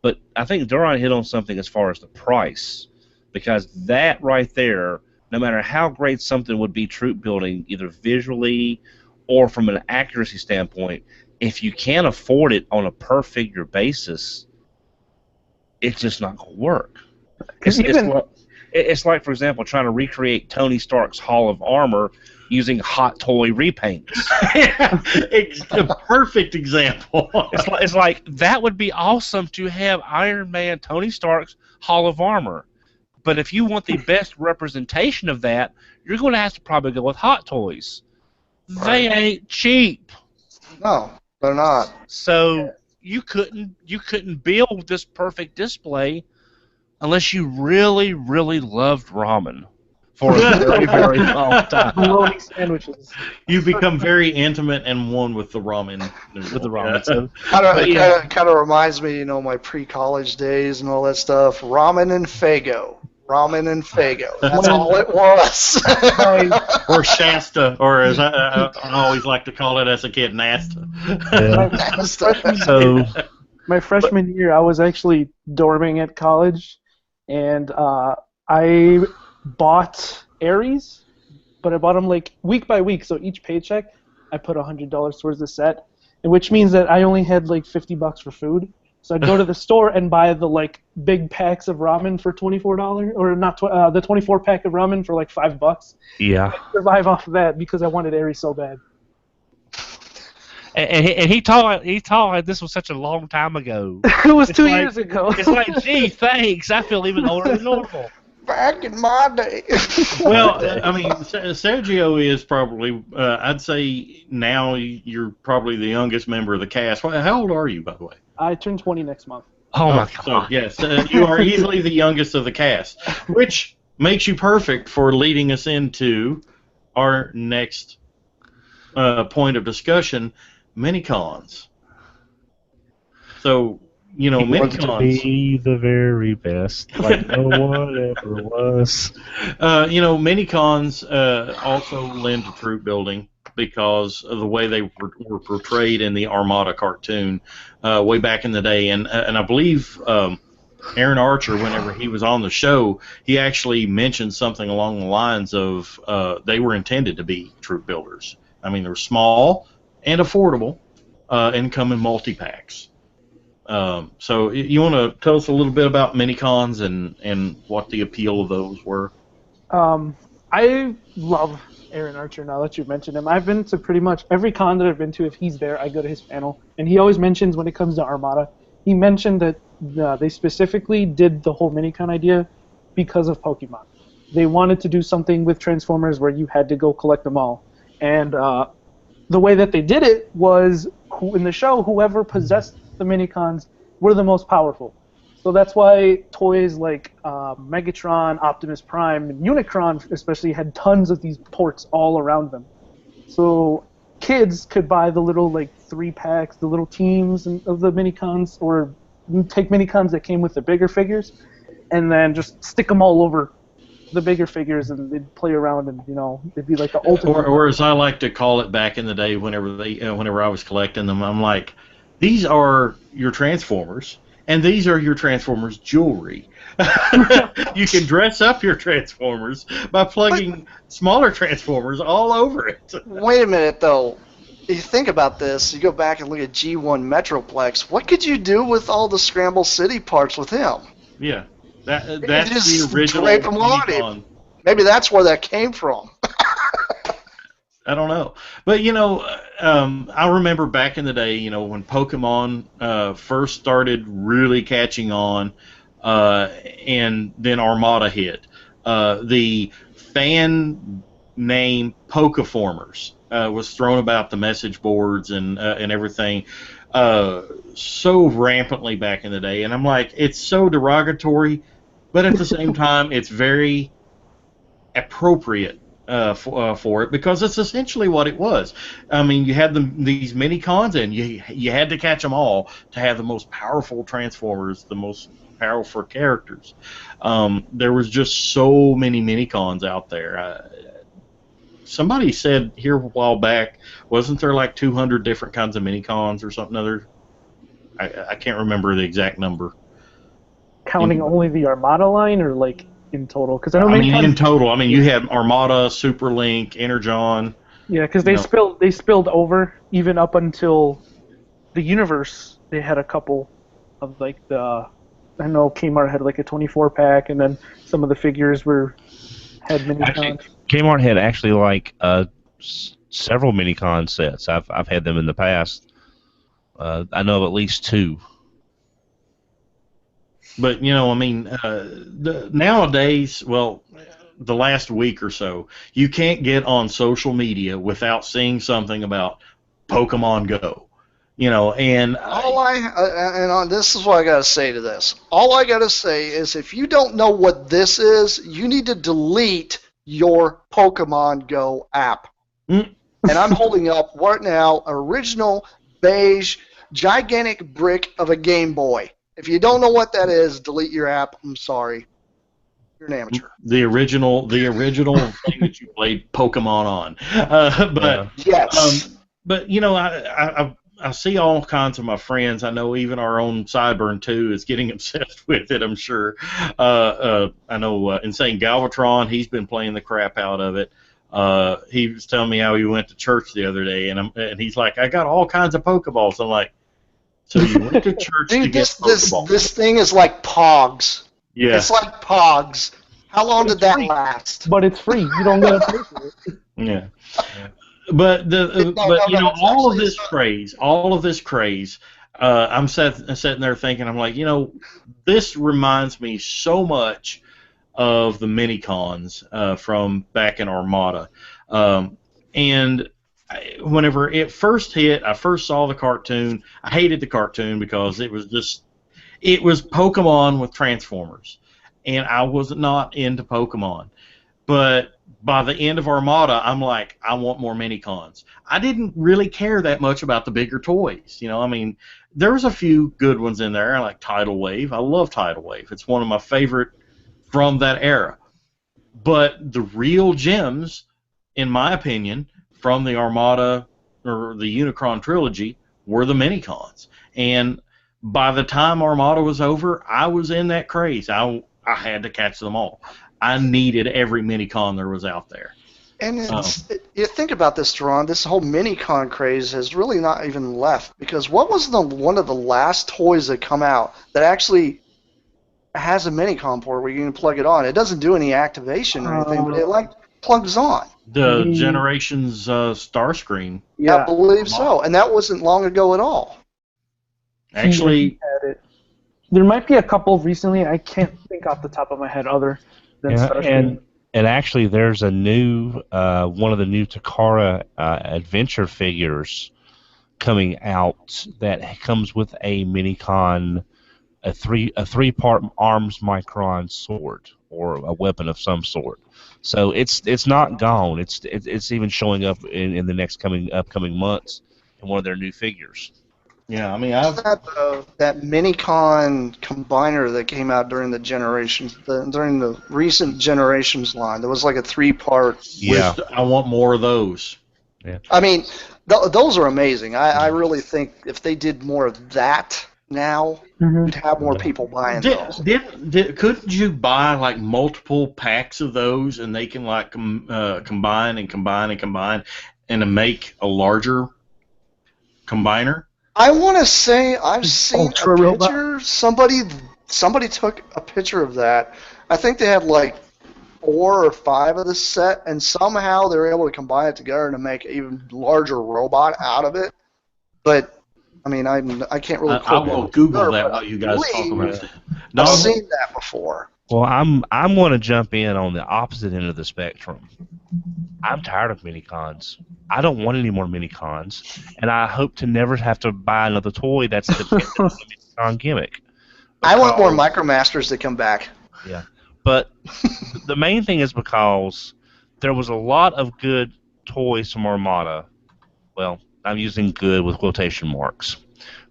But I think Duran hit on something as far as the price, because that right there, no matter how great something would be troop building, either visually or from an accuracy standpoint, if you can't afford it on a per figure basis, it's just not going to work. It's like, for example, trying to recreate Tony Stark's Hall of Armor using hot toy repaints. It's a perfect example. It's like that would be awesome to have Iron Man, Tony Stark's Hall of Armor. But if you want the best representation of that, you're going to have to probably go with hot toys. They ain't cheap. No, they're not. So you couldn't build this perfect display unless you really, really loved ramen for a very, very long time. Bologna sandwiches. You become very intimate and one with the ramen. So, Kind of reminds me, my pre-college days and all that stuff. Ramen and Faygo. Ramen and Fago. That's all it was. Or Shasta, or as I always like to call it as a kid, Nasta. My freshman year, I was actually dorming at college, and I bought Aries, but I bought them like week by week. So each paycheck, I put $100 towards the set, which means that I only had like $50 for food. So I'd go to the store and buy the like big packs of ramen for $24, or not the 24 pack of ramen for like $5. Yeah. I'd survive off of that because I wanted Aries so bad. And he taught like this was such a long time ago. It was 2 years ago. It's like, gee, thanks. I feel even older than normal. Back in my day. Well, I mean, Sergio is probably, I'd say now you're probably the youngest member of the cast. How old are you, by the way? I turn 20 next month. Oh my God. So, yes, you are easily the youngest of the cast, which makes you perfect for leading us into our next point of discussion, minicons. So, you know, minicons. minicons. To be the very best, like no one ever was. You know, minicons also lend to troop building because of the way they were portrayed in the Armada cartoon way back in the day, and I believe Aaron Archer, whenever he was on the show, he actually mentioned something along the lines of they were intended to be troop builders. I mean, they're small and affordable, and come in multi-packs. So you want to tell us a little bit about minicons and what the appeal of those were? I love Aaron Archer, now that you've mentioned him. I've been to pretty much every con that I've been to. If he's there, I go to his panel. And he always mentions, when it comes to Armada, he mentioned that they specifically did the whole minicon idea because of Pokemon. They wanted to do something with Transformers where you had to go collect them all. And the way that they did it was, in the show, whoever possessed the minicons were the most powerful. So that's why toys like Megatron, Optimus Prime, and Unicron especially had tons of these ports all around them. So kids could buy the little like 3-packs, the little teams of the minicons, or take minicons that came with the bigger figures, and then just stick them all over the bigger figures, and they'd play around, and you know, it'd be like the ultimate. Or as I like to call it back in the day, whenever I was collecting them, I'm like, these are your Transformers, and these are your Transformers jewelry. You can dress up your Transformers by plugging smaller Transformers all over it. Wait a minute, though. You think about this, you go back and look at G1 Metroplex, what could you do with all the Scramble City parts with him? Yeah, that's the original drape them on him. Maybe that's where that came from. I don't know. But, you know, I remember back in the day, you know, when Pokemon first started really catching on, and then Armada hit. The fan name Pokeformers was thrown about the message boards and everything so rampantly back in the day. And I'm like, it's so derogatory, but at the same time, it's very appropriate for it, because it's essentially what it was. I mean, you had these mini cons, and you had to catch them all to have the most powerful Transformers, the most powerful characters. There was just so many mini cons out there. Somebody said here a while back, wasn't there like 200 different kinds of mini cons or something other? I can't remember the exact number. Counting only the Armada line, or like in total? Because I know in total. I mean, you had Armada, Super Link, Energon. Yeah, because they spilled over even up until the Universe. They had a couple of like I know Kmart had like a 24-pack, and then some of the figures had mini cons. Kmart had actually like several minicon sets. I've had them in the past. I know of at least 2. But, you know, I mean, nowadays, well, the last week or so, you can't get on social media without seeing something about Pokemon Go. You know, and this is what I got to say to this. All I got to say is, if you don't know what this is, you need to delete your Pokemon Go app. And I'm holding up right now original beige gigantic brick of a Game Boy. If you don't know what that is, delete your app. I'm sorry. You're an amateur. The original thing that you played Pokemon on. But Yes. but you know, I see all kinds of my friends. I know even our own Sideburn 2 is getting obsessed with it, I'm sure. I know Insane Galvatron, he's been playing the crap out of it. He was telling me how he went to church the other day, and he's like, I got all kinds of Pokeballs. I'm like, so you went to church to Dude, get Pokeballs? this thing is like Pogs. Yeah. It's like Pogs. How long did that last? But it's free. You don't get to pay for it. Yeah. But all of this craze, I'm sitting there thinking, I'm like, you know, this reminds me so much of the mini-cons from back in Armada. And whenever it first hit, I first saw the cartoon. I hated the cartoon because it was Pokemon with Transformers, and I was not into Pokemon. But by the end of Armada, I'm like, I want more mini-cons. I didn't really care that much about the bigger toys. You know, I mean, there was a few good ones in there, like Tidal Wave. I love Tidal Wave. It's one of my favorite from that era. But the real gems, in my opinion, from the Armada or the Unicron trilogy were the mini-cons. And by the time Armada was over, I was in that craze. I had to catch them all. I needed every mini-con there was out there. And you think about this, Teron, this whole mini-con craze has really not even left, because what was one of the last toys that come out that actually has a mini-con port where you can plug it on? It doesn't do any activation or anything, but it like plugs on. The Generations Starscream. Yeah, I believe so, and that wasn't long ago at all. Actually, there might be a couple recently. I can't think off the top of my head other than Starscream. And actually, there's a new one of the new Takara adventure figures coming out that comes with a mini-con, a three-part arms micron sword or a weapon of some sort. So it's not gone. It's even showing up in the next upcoming months in one of their new figures. Yeah, I mean, that mini-con combiner that came out during during the recent Generations line. There was like a 3-part. Yeah, I want more of those. Yeah. I mean, those are amazing. I really think if they did more of that now, we'd have more people buying those. Couldn't you buy like multiple packs of those, and they can like combine and to make a larger combiner? I want to say I've seen Ultra a Robot? picture. Somebody took a picture of that. I think they had like 4 or 5 of the set, and somehow they were able to combine it together to make an even larger robot out of it. But I mean, I can't really. I will Google that while you guys talk about it. I've seen that before. Well, I'm going to jump in on the opposite end of the spectrum. I'm tired of mini-cons. I don't want any more mini-cons, and I hope to never have to buy another toy that's the mini-con gimmick. I want more Micromasters to come back. Yeah, but the main thing is because there was a lot of good toys from Armada. Well, I'm using good with quotation marks.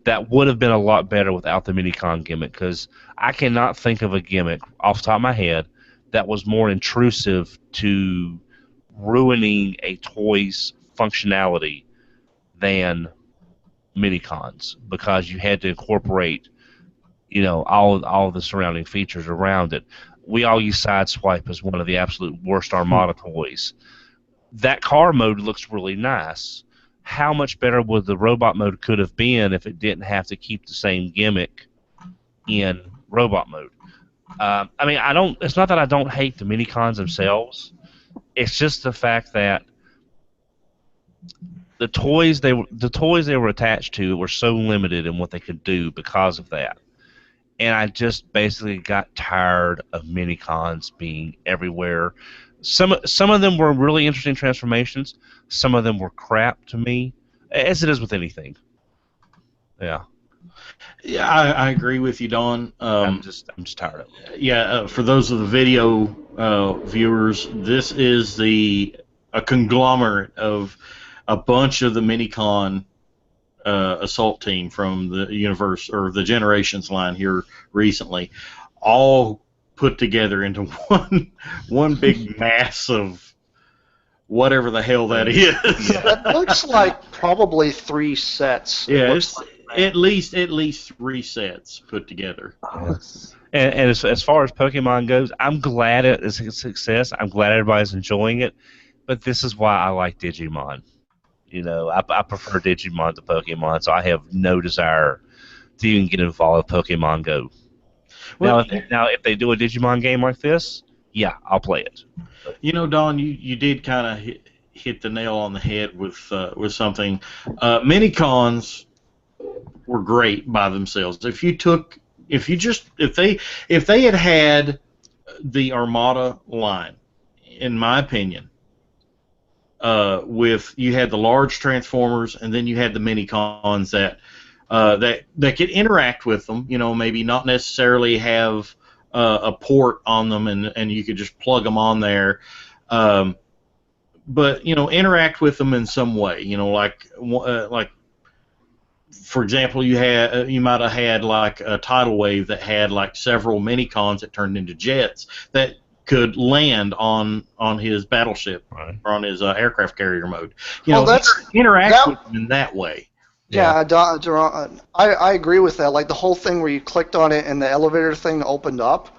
That would have been a lot better without the mini-con gimmick, because I cannot think of a gimmick off the top of my head that was more intrusive to ruining a toy's functionality than mini-cons, because you had to incorporate, you know, all of the surrounding features around it. We all use Sideswipe as one of the absolute worst Armada toys. That car mode looks really nice. How much better would the robot mode could have been if it didn't have to keep the same gimmick in robot mode? I mean, it's not that I don't hate the mini-cons themselves. It's just the fact that the toys they were attached to were so limited in what they could do because of that. And I just basically got tired of mini-cons being everywhere. Some of them were really interesting transformations. Some of them were crap to me, as it is with anything. Yeah. Yeah, I agree with you, Don. I'm just tired of it. Yeah, for those of the video viewers, this is a conglomerate of a bunch of the mini-con assault team from the universe or the Generations line here recently, all put together into one big mass of whatever the hell that is. It looks like probably 3 sets. Yeah, it's at least 3 sets put together. And as far as Pokemon goes, I'm glad it is a success. I'm glad everybody's enjoying it. But this is why I like Digimon. You know, I prefer Digimon to Pokemon, so I have no desire to even get involved with Pokemon Go. Well, now, if they do a Digimon game like this, yeah, I'll play it. You know, Don, you did kind of hit the nail on the head with something. Mini-cons were great by themselves. If they had the Armada line, in my opinion, with you had the large Transformers and then you had the Mini-cons that could interact with them. You know, maybe not necessarily have a port on them, and you could just plug them on there, but you know, interact with them in some way. You know, like for example, you might have had like a tidal wave that had like several mini-cons that turned into jets that could land on his battleship, right, or on his aircraft carrier mode. You know, interact with them in that way. Yeah, I agree with that. Like the whole thing where you clicked on it and the elevator thing opened up.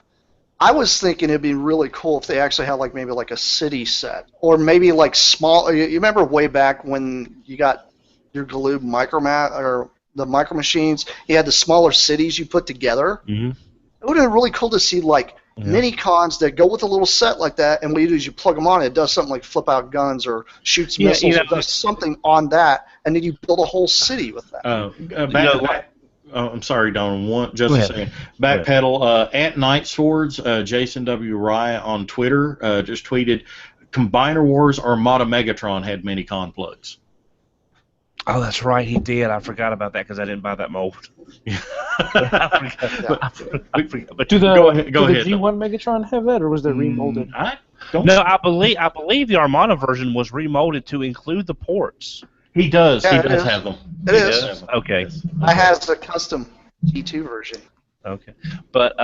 I was thinking it'd be really cool if they actually had like maybe like a city set, or maybe like small. You remember way back when you got your Galoob or the micro machines? You had the smaller cities you put together. Mm-hmm. It would have been really cool to see like mini cons that go with a little set like that, and what you do is you plug them on. It does something like flip out guns or shoots missiles. It does something on that, and then you build a whole city with that. I'm sorry, Don. Just a second. Backpedal. At Night Swords, Jason W. Rye on Twitter just tweeted, Combiner Wars Armada Megatron had mini-con plugs. Oh, that's right, he did. I forgot about that because I didn't buy that mold. But do the G1 Megatron have that, or was that remolded? I believe the Armada version was remolded to include the ports. He does. Yeah, he does have them. It is. Okay. I have the custom G2 version. Okay. But,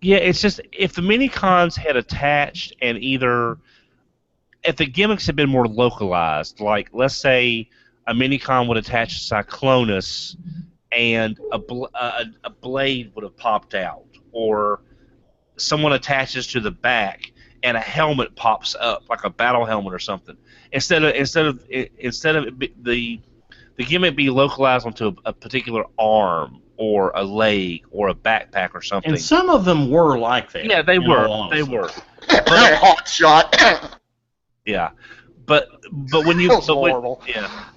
yeah, it's just if the mini-cons had attached and if the gimmicks had been more localized, like let's say a mini-con would attach to Cyclonus and a blade would have popped out, or someone attaches to the back and a helmet pops up, like a battle helmet or something. Instead of the gimmick be localized onto a particular arm or a leg or a backpack or something. And some of them were like that. Yeah, they were. They were. Hot shot. Yeah, but when you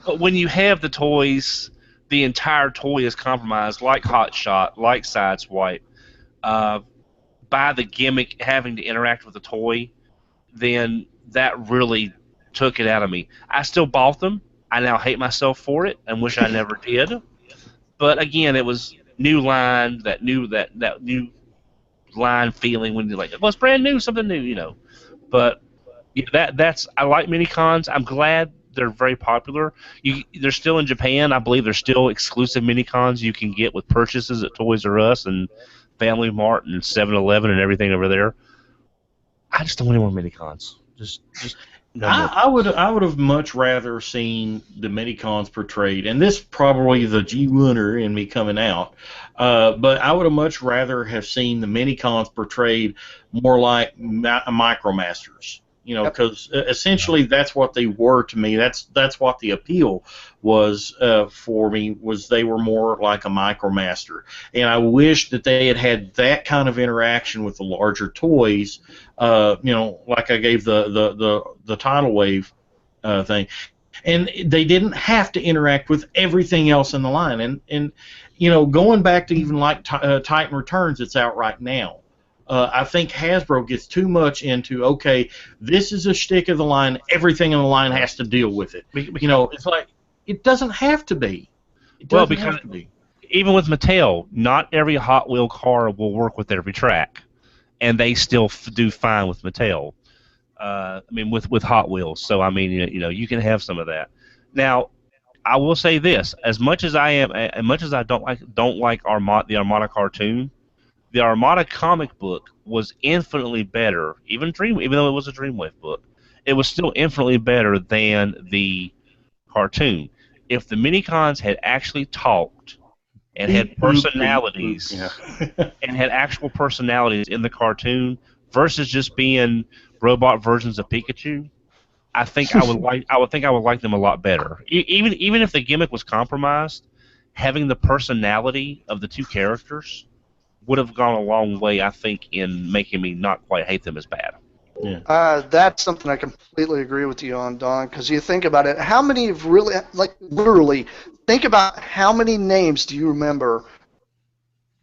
but when you have the toys, the entire toy is compromised, like Hot Shot, like Sideswipe, by the gimmick having to interact with the toy, then that really took it out of me. I still bought them. I now hate myself for it and wish I never did. But again, it was new line, that new line feeling when you're like, well, it's brand new, something new, you know. But yeah, I like mini-cons. I'm glad they're very popular. They're still in Japan. I believe there's still exclusive mini-cons you can get with purchases at Toys R Us and Family Mart and 7-Eleven and everything over there. I just don't want any more mini-cons. Just no more. I would have much rather seen the mini-cons portrayed, and this probably the G1er in me coming out, but I would have much rather have seen the mini-cons portrayed more like Micromasters. You know, because essentially that's what they were to me. That's what the appeal was for me, was they were more like a Micromaster. And I wish that they had that kind of interaction with the larger toys. You know, like I gave the tidal wave thing, and they didn't have to interact with everything else in the line. And you know, going back to even like Titan Returns, it's out right now. I think Hasbro gets too much into, okay, this is a shtick of the line, everything in the line has to deal with it. You know, it's like, it doesn't have to be. It doesn't have to be. Even with Mattel, not every Hot Wheel car will work with every track, and they still do fine with Mattel. I mean, with Hot Wheels. So I mean, you know, you can have some of that. Now, I will say this: as much as I don't like the Armada cartoon, the Armada comic book was infinitely better, even though it was a Dreamwave book, it was still infinitely better than the cartoon. If the minicons had actually talked and had personalities and had actual personalities in the cartoon versus just being robot versions of Pikachu, I think I would like them a lot better. Even if the gimmick was compromised, having the personality of the two characters would have gone a long way, I think, in making me not quite hate them as bad. Yeah. That's something I completely agree with you on, Don, because you think about it, how many really, like literally, think about how many names do you remember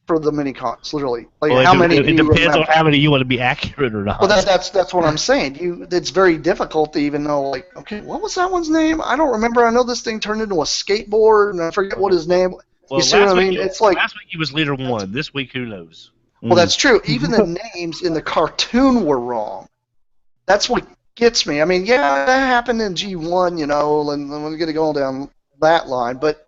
for the minicons, literally? Like how many It do you depends remember? on how many you want to be accurate or not. Well, that's what I'm saying. It's very difficult to even know, like, okay, what was that one's name? I don't remember. I know this thing turned into a skateboard, and I forget what his name. Well, you see what I mean? It's like last week he was leader 1. This week, who knows? Well, that's true. Even the names in the cartoon were wrong. That's what gets me. I mean, yeah, that happened in G1, you know, and we're going to go down that line. But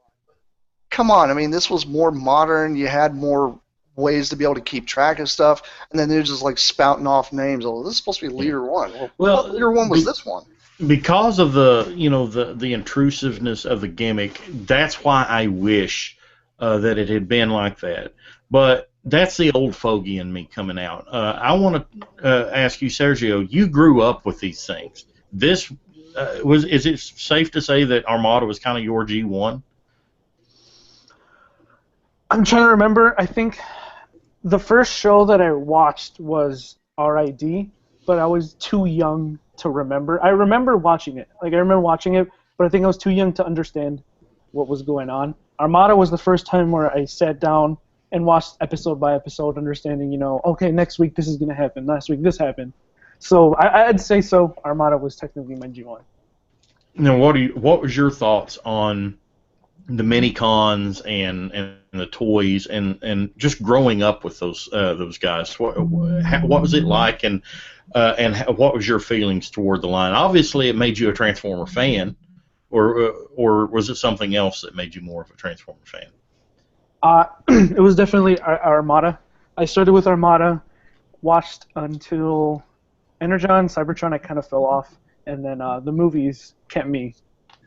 come on, I mean, this was more modern. You had more ways to be able to keep track of stuff, and then they're just like spouting off names. Oh, this is supposed to be leader 1. Well, leader 1 was this one. Because of the intrusiveness of the gimmick, that's why I wish that it had been like that. But that's the old fogey in me coming out. I want to ask you, Sergio. You grew up with these things. This is it safe to say that Armada was kind of your G1? I'm trying to remember. I think the first show that I watched was RID, but I was too young to remember. I remember watching it. I remember watching it, but I think I was too young to understand what was going on. Armada was the first time where I sat down and watched episode by episode, understanding, okay, next week this is going to happen, last week this happened. So I'd say so. Armada was technically my G1. Now, what was your thoughts on the minicons and the toys and just growing up with those guys? What was it like, and what was your feelings toward the line? Obviously, it made you a Transformer fan, or was it something else that made you more of a Transformer fan? It was definitely Armada. I started with Armada, watched until Energon, Cybertron. I kind of fell off, and then the movies kept me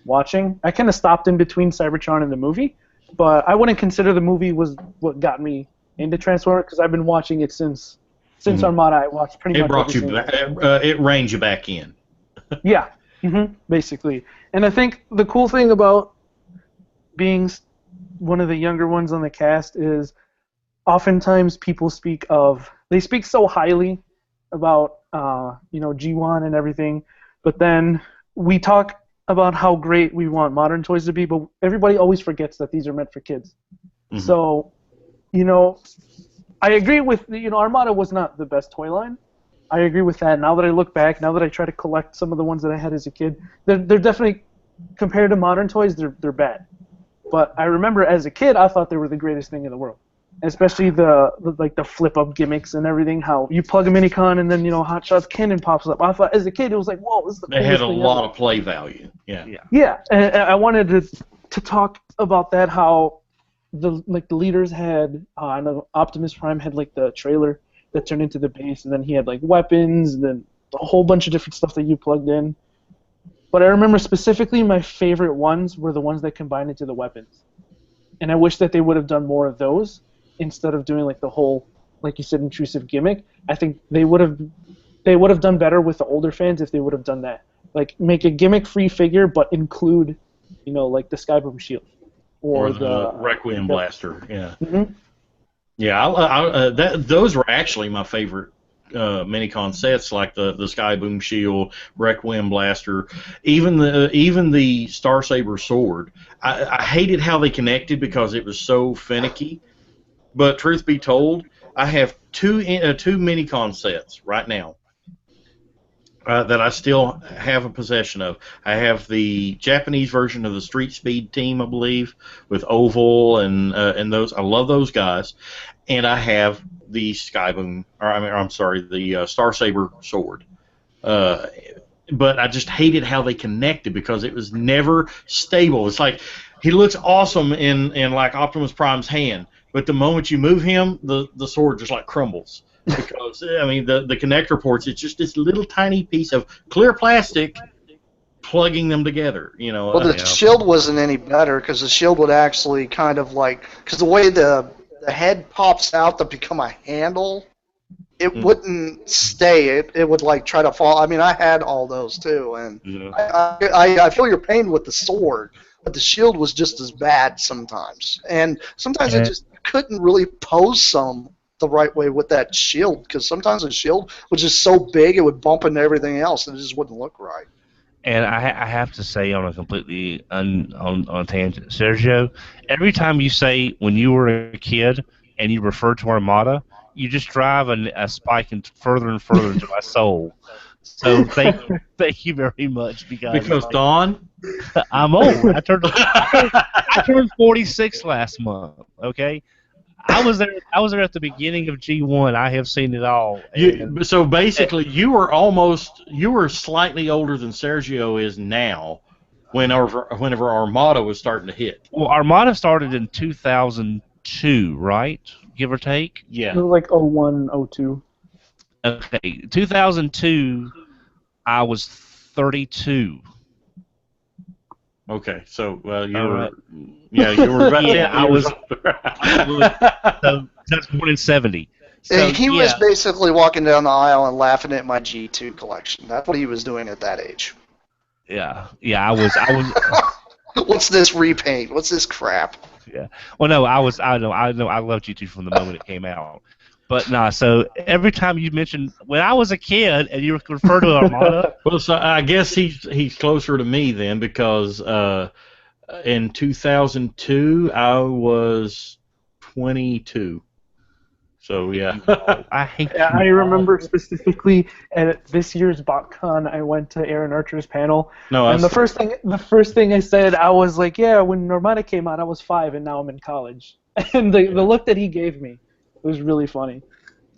watching. I kind of stopped in between Cybertron and the movie, but I wouldn't consider the movie was what got me into Transformers because I've been watching it since Armada. I watched pretty much. It brought you back. It reined you back in. Yeah, basically. And I think the cool thing about being one of the younger ones on the cast is oftentimes people speak so highly about G1 and everything, but then we talk about how great we want modern toys to be, but everybody always forgets that these are meant for kids. Mm-hmm. So, I agree with, Armada was not the best toy line. I agree with that. Now that I look back, now that I try to collect some of the ones that I had as a kid, they're definitely, compared to modern toys, they're bad. But I remember as a kid, I thought they were the greatest thing in the world. Especially the flip-up gimmicks and everything, how you plug a minicon and then, Hot Shot's cannon pops up. I thought as a kid, it was like, whoa, this is the coolest thing ever. They had a lot of play value. Yeah, and I wanted to talk about that, how the leaders had, I know Optimus Prime had the trailer that turned into the base, and then he had weapons, and then a whole bunch of different stuff that you plugged in. But I remember specifically my favorite ones were the ones that combined into the weapons. And I wish that they would have done more of those instead of doing the whole, like you said, intrusive gimmick. I think they would have done better with the older fans if they would have done that. Make a gimmick-free figure, but include, the Skyboom shield or the Requiem blaster. Yeah. Mm-hmm. Yeah, those were actually my favorite minicon sets, like the Skyboom shield, Requiem blaster, even the Star Saber sword. I hated how they connected because it was so finicky. But truth be told, I have two minicon sets right now that I still have a possession of. I have the Japanese version of the Street Speed team, I believe, with Oval and those. I love those guys, and I have the Skyboom, the Star Saber sword. But I just hated how they connected because it was never stable. It's like he looks awesome in Optimus Prime's hand, but the moment you move him, the sword just like crumbles. Because I mean the connector ports, it's just this little tiny piece of clear plastic plugging them together. Well, the shield wasn't any better because the shield would actually kind of like, because the way the head pops out to become a handle, it wouldn't stay. It would like try to fall. I mean, I had all those too, and I feel your pain with the sword, but the shield was just as bad sometimes, and sometimes I just couldn't really pose the right way with that shield, because sometimes the shield was just so big it would bump into everything else and it just wouldn't look right. And I have to say, on a completely on a tangent, Sergio, every time you say when you were a kid and you refer to Armada, you just drive a spike further and further into my soul. So thank you very much, because Don, I'm old. I turned 46 last month. Okay. I was there at the beginning of G1. I have seen it all. So basically, you were slightly older than Sergio is now, whenever Armada was starting to hit. Well, Armada started in 2002, right? Give or take. Yeah. It was like 01, 02. Okay, 2002. I was 32. Okay, so you were. Yeah, you were about I was. So that's born in 70. So, he was basically walking down the aisle and laughing at my G2 collection. That's what he was doing at that age. Yeah, I was. What's this repaint? What's this crap? Yeah. Well, no, I know. I loved G2 from the moment it came out. But nah, so every time you mention when I was a kid and you refer to Armada. Well, so I guess he's closer to me then, because in 2002 I was 22. So yeah. I hate. I remember specifically at this year's BotCon, I went to Aaron Archer's panel. And the first thing I said, I was like, yeah, when Armada came out, I was 5, and now I'm in college. And the look that he gave me. It was really funny.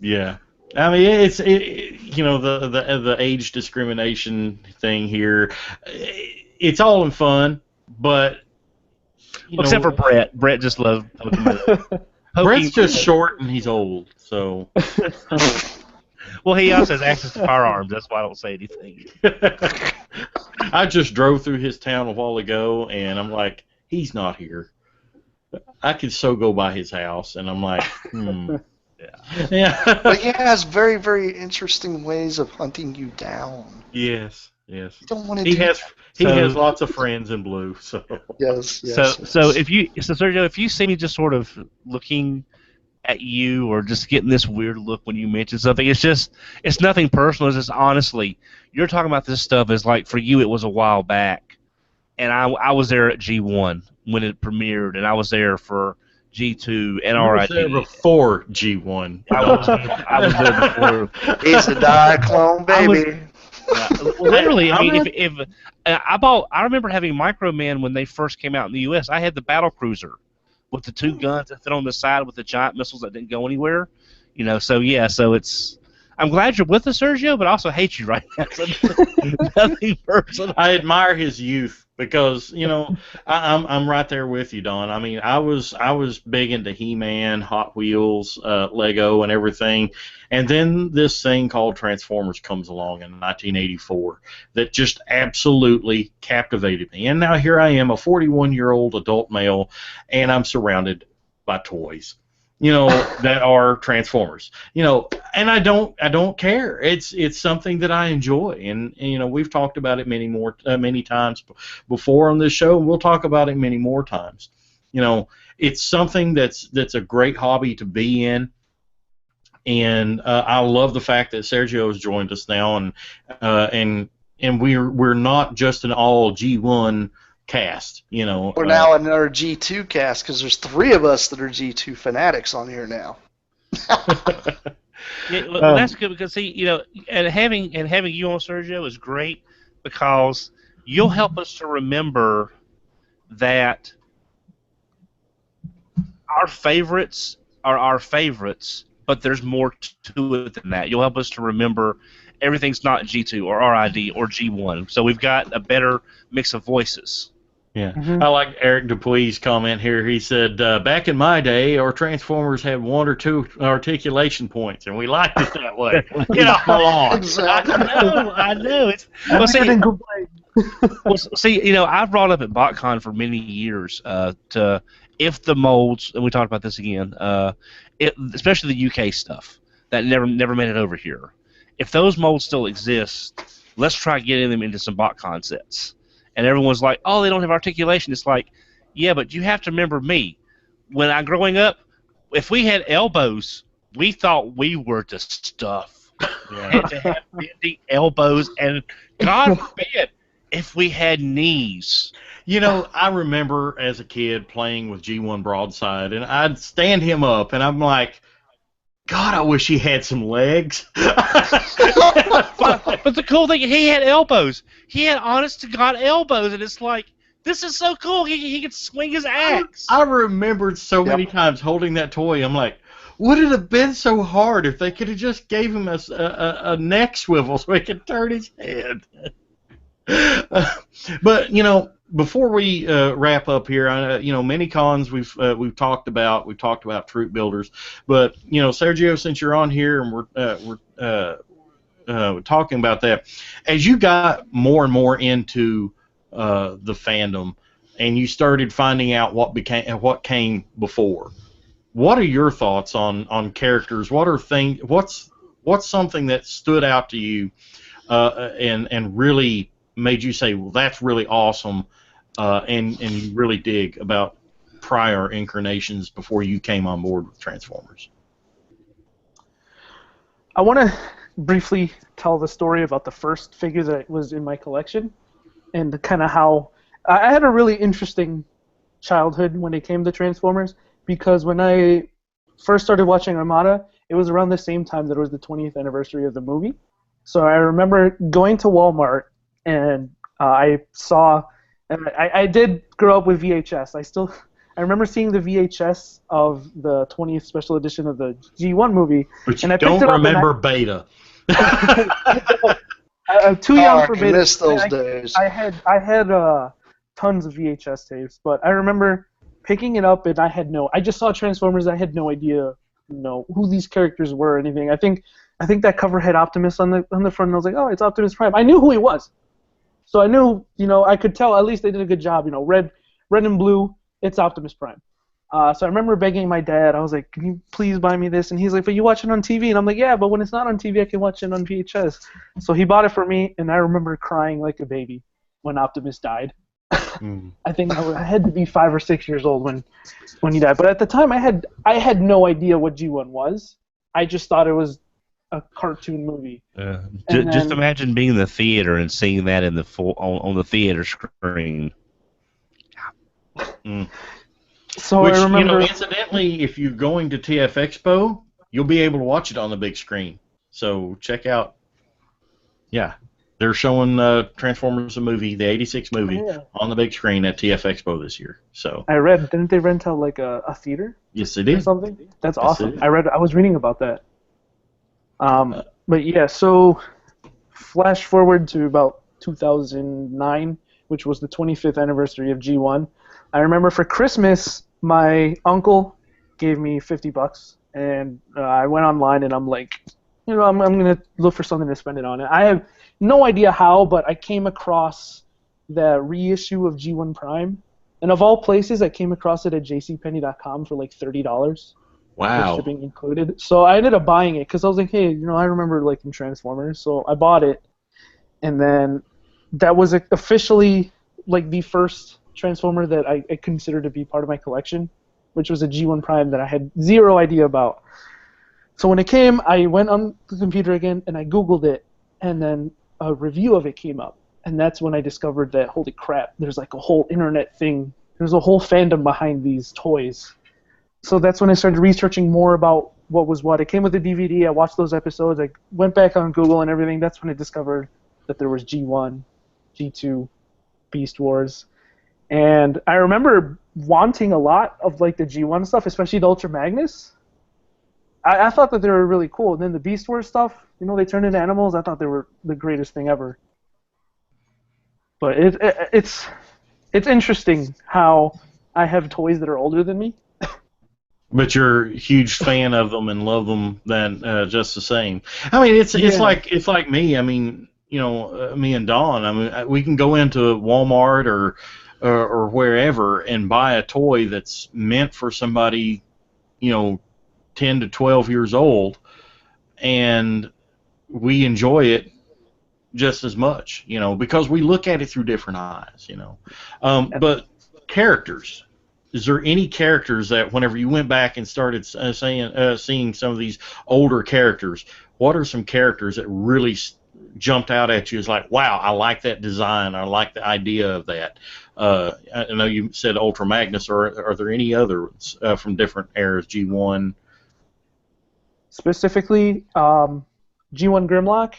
Yeah, I mean the age discrimination thing here. It's all in fun, but except for Brett. Brett just loves Pokemon. Brett's just short and he's old, so. Well, he also has access to firearms. That's why I don't say anything. I just drove through his town a while ago, and I'm like, he's not here. I could so go by his house, and I'm like, Yeah. But he has very, very interesting ways of hunting you down. Yes. You don't want to he has lots of friends in blue, so. Yes. So Sergio, if you see me just sort of looking at you or just getting this weird look when you mention something, it's nothing personal. It's just honestly, you're talking about this stuff as like for you it was a while back, and I was there at G1 when it premiered, and I was there for G2 and RID. I was there before G1. I was there before. He's a Diaclone, baby. Literally, I mean, if I remember having Microman when they first came out in the U.S. I had the battle cruiser with the 2 guns that fit on the side with the giant missiles that didn't go anywhere. So it's. I'm glad you're with us, Sergio, but I also hate you right now. Nothing personal. I admire his youth because I'm right there with you, Don. I mean, I was big into He-Man, Hot Wheels, Lego, and everything, and then this thing called Transformers comes along in 1984 that just absolutely captivated me. And now here I am, a 41-year-old adult male, and I'm surrounded by toys. That are Transformers. And I don't care. It's something that I enjoy, and we've talked about it many times before on this show, and we'll talk about it many more times. It's something that's a great hobby to be in, and I love the fact that Sergio has joined us now, and we're not just an all G1 cast, We're now in our G2 cast because there's 3 of us that are G2 fanatics on here now. Well, that's good because and having you on, Sergio, is great because you'll help us to remember that our favorites are our favorites, but there's more to it than that. You'll help us to remember everything's not G2 or RID or G1, so we've got a better mix of voices. Yeah, I like Eric Dupuy's comment here. He said, back in my day, our Transformers had 1 or 2 articulation points, and we liked it that way. Get off my lawn. Exactly. I know. It's, well, see, you know, I've brought up at BotCon for many years to if the molds, and we talked about this again, especially the UK stuff that never made it over here. If those molds still exist, let's try getting them into some BotCon sets. And everyone's like, oh, they don't have articulation. It's like, yeah, but you have to remember me. When I growing up, if we had elbows, we thought we were the stuff. We had to have bending elbows, and God forbid if we had knees. You know, I remember as a kid playing with G1 Broadside, and I'd stand him up, and I'm like, God, I wish he had some legs. But the cool thing, he had elbows. He had honest-to-God elbows, and it's like, this is so cool. He could swing his axe. I remembered so many times holding that toy. I'm like, would it have been so hard if they could have just gave him a neck swivel so he could turn his head? But, you know, before we wrap up here, you know, many cons we've talked about troop builders, but you know, Sergio, since you're on here and we're talking about that, as you got more and more into the fandom and you started finding out what came before, what are your thoughts on characters? What's something that stood out to you and really made you say, well, that's really awesome? And you really dig about prior incarnations before you came on board with Transformers. I want to briefly tell the story about the first figure that was in my collection and kind of how I had a really interesting childhood when it came to Transformers, because when I first started watching Armada, it was around the same time that it was the 20th anniversary of the movie. So I remember going to Walmart and I saw... And I did grow up with VHS. I remember seeing the VHS of the 20th special edition of the G1 movie. But and you I don't remember Beta. I'm too young for Beta. I missed those days. I had tons of VHS tapes, but I remember picking it up and I just saw Transformers. I had no idea, who these characters were or anything. I think that cover had Optimus on the front, and I was like, oh, it's Optimus Prime. I knew who he was. So I knew, I could tell at least they did a good job. Red and blue, it's Optimus Prime. So I remember begging my dad. I was like, can you please buy me this? And he's like, but you watch it on TV. And I'm like, yeah, but when it's not on TV, I can watch it on VHS. So he bought it for me, and I remember crying like a baby when Optimus died. I think I had to be 5 or 6 years old when he died. But at the time, I had no idea what G1 was. I just thought it was a cartoon movie. Just imagine being in the theater and seeing that in on the theater screen. So Which, I remember, incidentally, if you're going to TF Expo, you'll be able to watch it on the big screen. So check out. Yeah, they're showing Transformers the movie, the '86 movie, on the big screen at TF Expo this year. So I read, didn't they rent out like a theater? Yes, they did. Or something. That's Yes, awesome. I was reading about that. But yeah, so flash forward to about 2009, which was the 25th anniversary of G1. I remember for Christmas, my uncle gave me $50, and I went online and I'm like, I'm gonna look for something to spend it on. And I have no idea how, but I came across the reissue of G1 Prime, and of all places, I came across it at JCPenney.com for like $30. Wow. Shipping included. So I ended up buying it because I was like, hey, I remember liking Transformers, so I bought it. And then that was officially like the first Transformer that I considered to be part of my collection, which was a G1 Prime that I had zero idea about. So when it came, I went on the computer again and I Googled it, and then a review of it came up. And that's when I discovered that, holy crap, there's like a whole internet thing. There's a whole fandom behind these toys. So that's when I started researching more about what was what. It came with the DVD. I watched those episodes. I went back on Google and everything. That's when I discovered that there was G1, G2, Beast Wars. And I remember wanting a lot of like the G1 stuff, especially the Ultra Magnus. I thought that they were really cool. And then the Beast Wars stuff, they turned into animals. I thought they were the greatest thing ever. But it's interesting how I have toys that are older than me. But you're a huge fan of them and love them then just the same. I mean, it's like me. I mean, me and Dawn. I mean, we can go into Walmart or wherever and buy a toy that's meant for somebody, 10 to 12 years old, and we enjoy it just as much, because we look at it through different eyes, But characters. Is there any characters that whenever you went back and started seeing some of these older characters, what are some characters that really jumped out at you as like, wow, I like that design, I like the idea of that? I know you said Ultra Magnus, or are there any others from different eras, G1? Specifically, G1 Grimlock,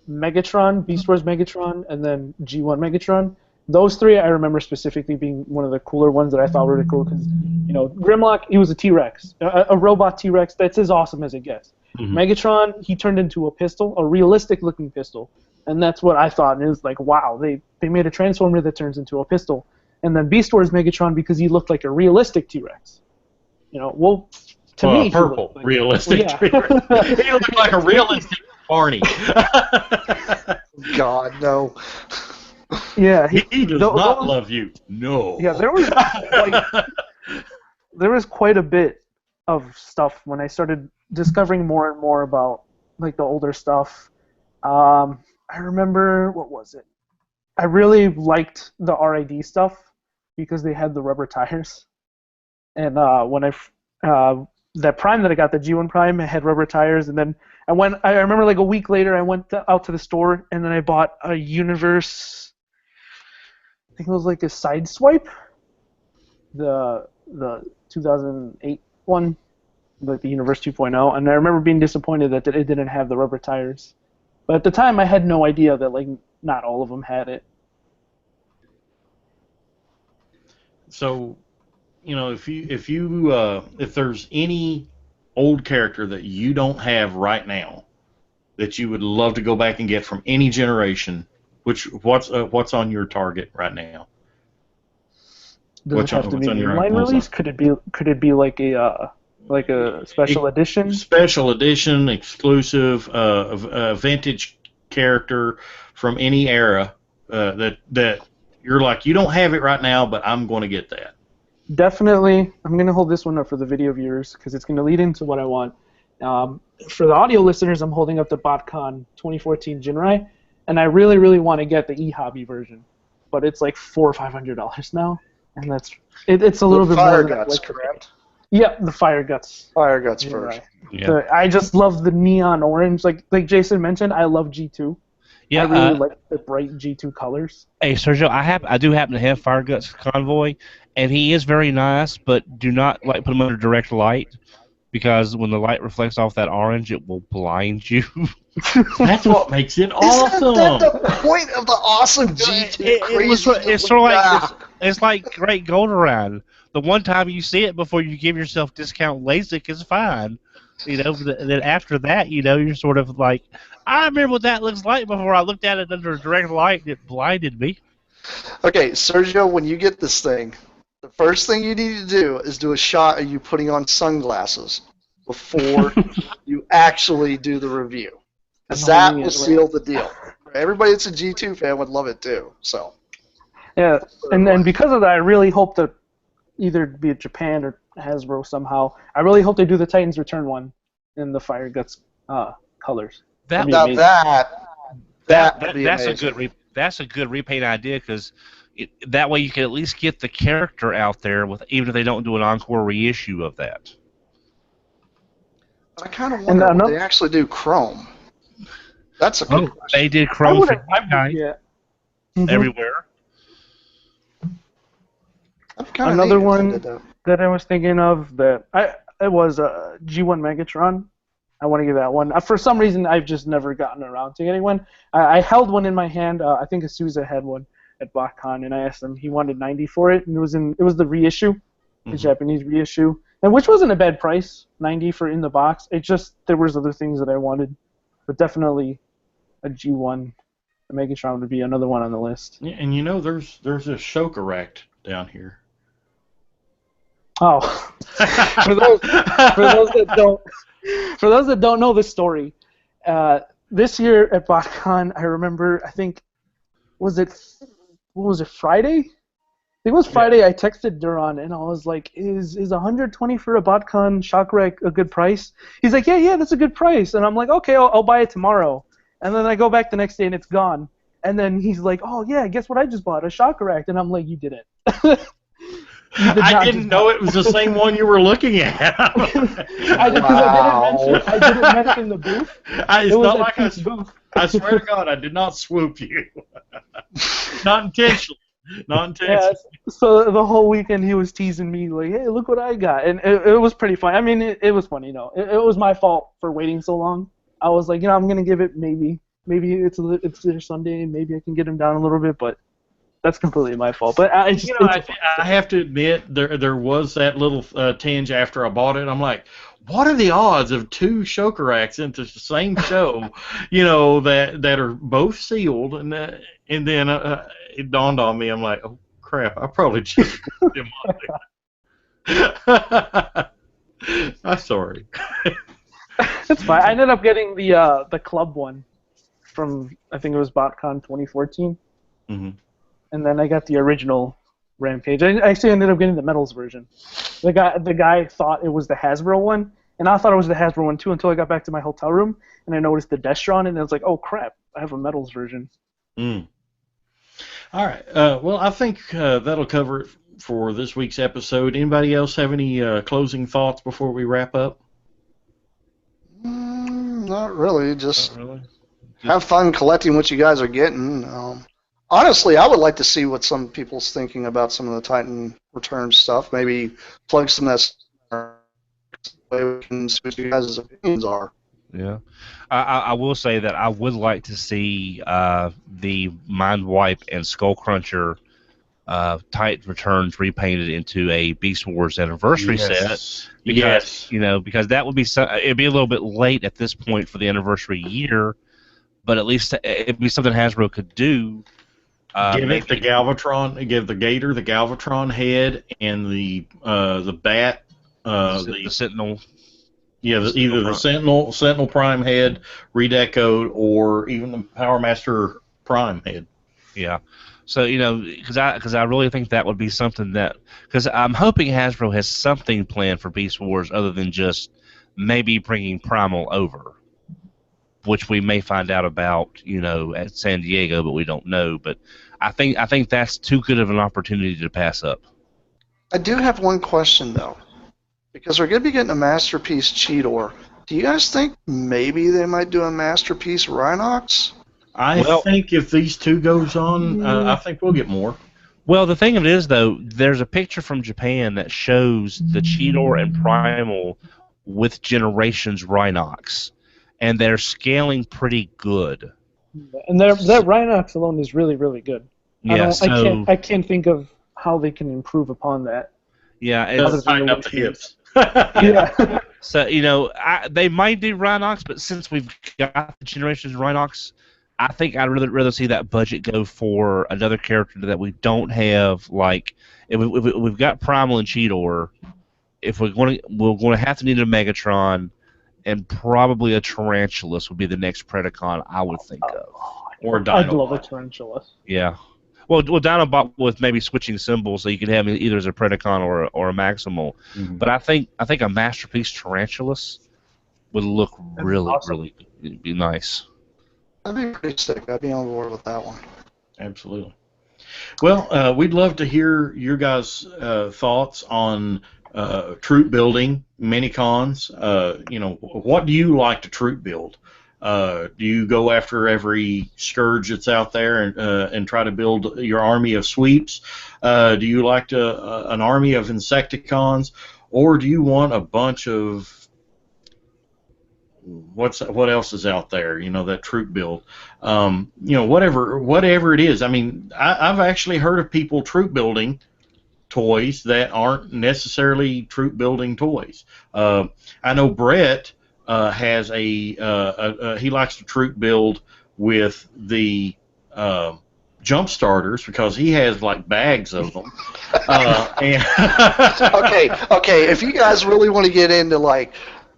Megatron, Beast Wars Megatron, and then G1 Megatron. Those three I remember specifically being one of the cooler ones that I thought were really cool because, Grimlock, he was a T-Rex, a robot T-Rex that's as awesome as it gets. Mm-hmm. Megatron, he turned into a pistol, a realistic-looking pistol, and that's what I thought. And it was like, wow, they made a Transformer that turns into a pistol. And then Beast Wars Megatron because he looked like a realistic T-Rex. To me, purple, like, realistic T-Rex. He looked like a realistic Barney. God, no. Yeah, he does not love you. No. Yeah, there was quite a bit of stuff when I started discovering more and more about like the older stuff. I remember, what was it? I really liked the RID stuff because they had the rubber tires, and when that Prime that I got, the G1 Prime, it had rubber tires, and then I remember like a week later I went out to the store and then I bought a Universe. I think it was like a Sideswipe, the 2008 one, like the Universe 2.0, and I remember being disappointed that it didn't have the rubber tires. But at the time, I had no idea that like not all of them had it. So, if there's any old character that you don't have right now that you would love to go back and get from any generation, what's on your target right now? Does it have to be an inline release? Could it be like a special edition? Special edition, exclusive, vintage character from any era that you're like, you don't have it right now, but I'm going to get that. Definitely, I'm going to hold this one up for the video viewers because it's going to lead into what I want. For the audio listeners, I'm holding up the BotCon 2014 Jinrai. And I really, really want to get the e-hobby version, but it's like $400 or $500 now, and it's a little bit more. Fire Guts, correct? Yeah, the Fire Guts. Fire Guts version. Yeah. I just love the neon orange, like Jason mentioned. I love G2. Yeah, I really like the bright G2 colors. Hey, Sergio, I do happen to have Fire Guts Convoy, and he is very nice, but do not put him under direct light. Because when the light reflects off that orange, it will blind you. That's what makes it awesome. Isn't that the point of the awesome G2 It's sort of like it's like Great Gold Around. The one time you see it before you give yourself discount LASIK is fine. Then after that, you're sort of like, I remember what that looks like before I looked at it under direct light. It blinded me. Okay, Sergio, when you get this thing, the first thing you need to do is do a shot of you putting on sunglasses before you actually do the review. Because that will seal the deal. Everybody that's a G2 fan would love it too. So. Yeah, and because of that, I really hope that either be it Japan or Hasbro somehow, I really hope they do the Titans Return one in the Fire Guts colors. That's a good repaint idea because that way you can at least get the character out there even if they don't do an encore reissue of that. I kind of wonder if they actually do Chrome. That's a good question. They did Chrome for everywhere. Another one that I was thinking of it was G1 Megatron. I want to get that one. For some reason, I've just never gotten around to getting one. I held one in my hand. I think Asuza had one at BotCon, and I asked him. He wanted $90 for it, and it was the reissue, the Japanese reissue, and which wasn't a bad price, $90 for in the box. It just there was other things that I wanted, but definitely a G1 the Megatron would be another one on the list. Yeah, and you know, there's a Shokaract down here. Oh, for those that don't know this story, this year at BotCon, I remember, I think, what was it, Friday? I think it was Friday. I texted Duran and I was like, "Is 120 for a BotCon Shockwreck a good price?" He's like, "Yeah, that's a good price." And I'm like, "Okay, I'll buy it tomorrow." And then I go back the next day and it's gone. And then he's like, "Oh yeah, guess what I just bought? A Shockwreck." And I'm like, "You didn't." I didn't know it was the same one you were looking at. I didn't mention the booth. It's not like I swear to God, I did not swoop you. Not intentionally. Not intentionally. Yeah, so the whole weekend he was teasing me like, "Hey, look what I got," and it was pretty fun. I mean, it was funny, It was my fault for waiting so long. I was like, I'm gonna give it maybe it's their Sunday, maybe I can get him down a little bit, but that's completely my fault. But I have to admit there was that little tinge after I bought it. I'm like, what are the odds of two Shokaraks into the same show, that are both sealed, and then it dawned on me. I'm like, oh crap, I probably just put them on there. I'm sorry. It's fine. I ended up getting the club one from, I think it was BotCon 2014. Mm-hmm. And then I got the original Rampage. I actually ended up getting the Metals version. The guy thought it was the Hasbro one, and I thought it was the Hasbro one too until I got back to my hotel room and I noticed the Destron, and I was like, oh crap, I have a Metals version. Mm. All right. Well, I think that'll cover it for this week's episode. Anybody else have any closing thoughts before we wrap up? Not really. Just have fun collecting what you guys are getting. Honestly, I would like to see what some people's thinking about some of the Titan Return stuff. Maybe plug some of that way we can see what you guys' opinions are. Yeah. I will say that I would like to see the Mind Wipe and Skull Cruncher Titan Returns repainted into a Beast Wars anniversary set. Because, because that would be it'd be a little bit late at this point for the anniversary year, but at least it'd be something Hasbro could do. Give it the Galvatron. Give the Gator the Galvatron head and the Bat. The Sentinel. Yeah, either the Sentinel Prime head redecoed, or even the Power Master Prime head. Yeah. So because I really think that would be something because I'm hoping Hasbro has something planned for Beast Wars other than just maybe bringing Primal over, which we may find out about, at San Diego, but we don't know. But I think that's too good of an opportunity to pass up. I do have one question though, because we're going to be getting a Masterpiece Cheetor. Do you guys think maybe they might do a Masterpiece Rhinox? I think if these two goes on, I think we'll get more. Well, the thing of it is, though, there's a picture from Japan that shows the Cheetor and Primal with Generations Rhinox, and they're scaling pretty good. And that Rhinox alone is really, really good. Yeah, I can't think of how they can improve upon that. Yeah, it's tighten up the hips. Yeah. So they might do Rhinox, but since we've got the Generations Rhinox, I think I'd rather see that budget go for another character that we don't have. Like if we've got Primal and Cheetor, if we're going to have to need a Megatron, and probably a Tarantulas would be the next Predacon I would think of, or Dinobot. I'd love a Tarantula. Yeah. Well, Dinobot with maybe switching symbols, so you could have him either as a Predacon or a Maximal. Mm-hmm. But I think a Masterpiece Tarantulas would look really be nice. That'd be pretty sick. I'd be on board with that one. Absolutely. Well, we'd love to hear your guys' thoughts on troop building, minicons. What do you like to troop build? Do you go after every scourge that's out there and try to build your army of sweeps? Do you like an army of Insecticons, or do you want a bunch of what else is out there? That troop build. Whatever it is. I mean, I've actually heard of people troop building toys that aren't necessarily troop building toys. I know Brett has he likes to troop build with the jump starters because he has like bags of them. And Okay. If you guys really want to get into like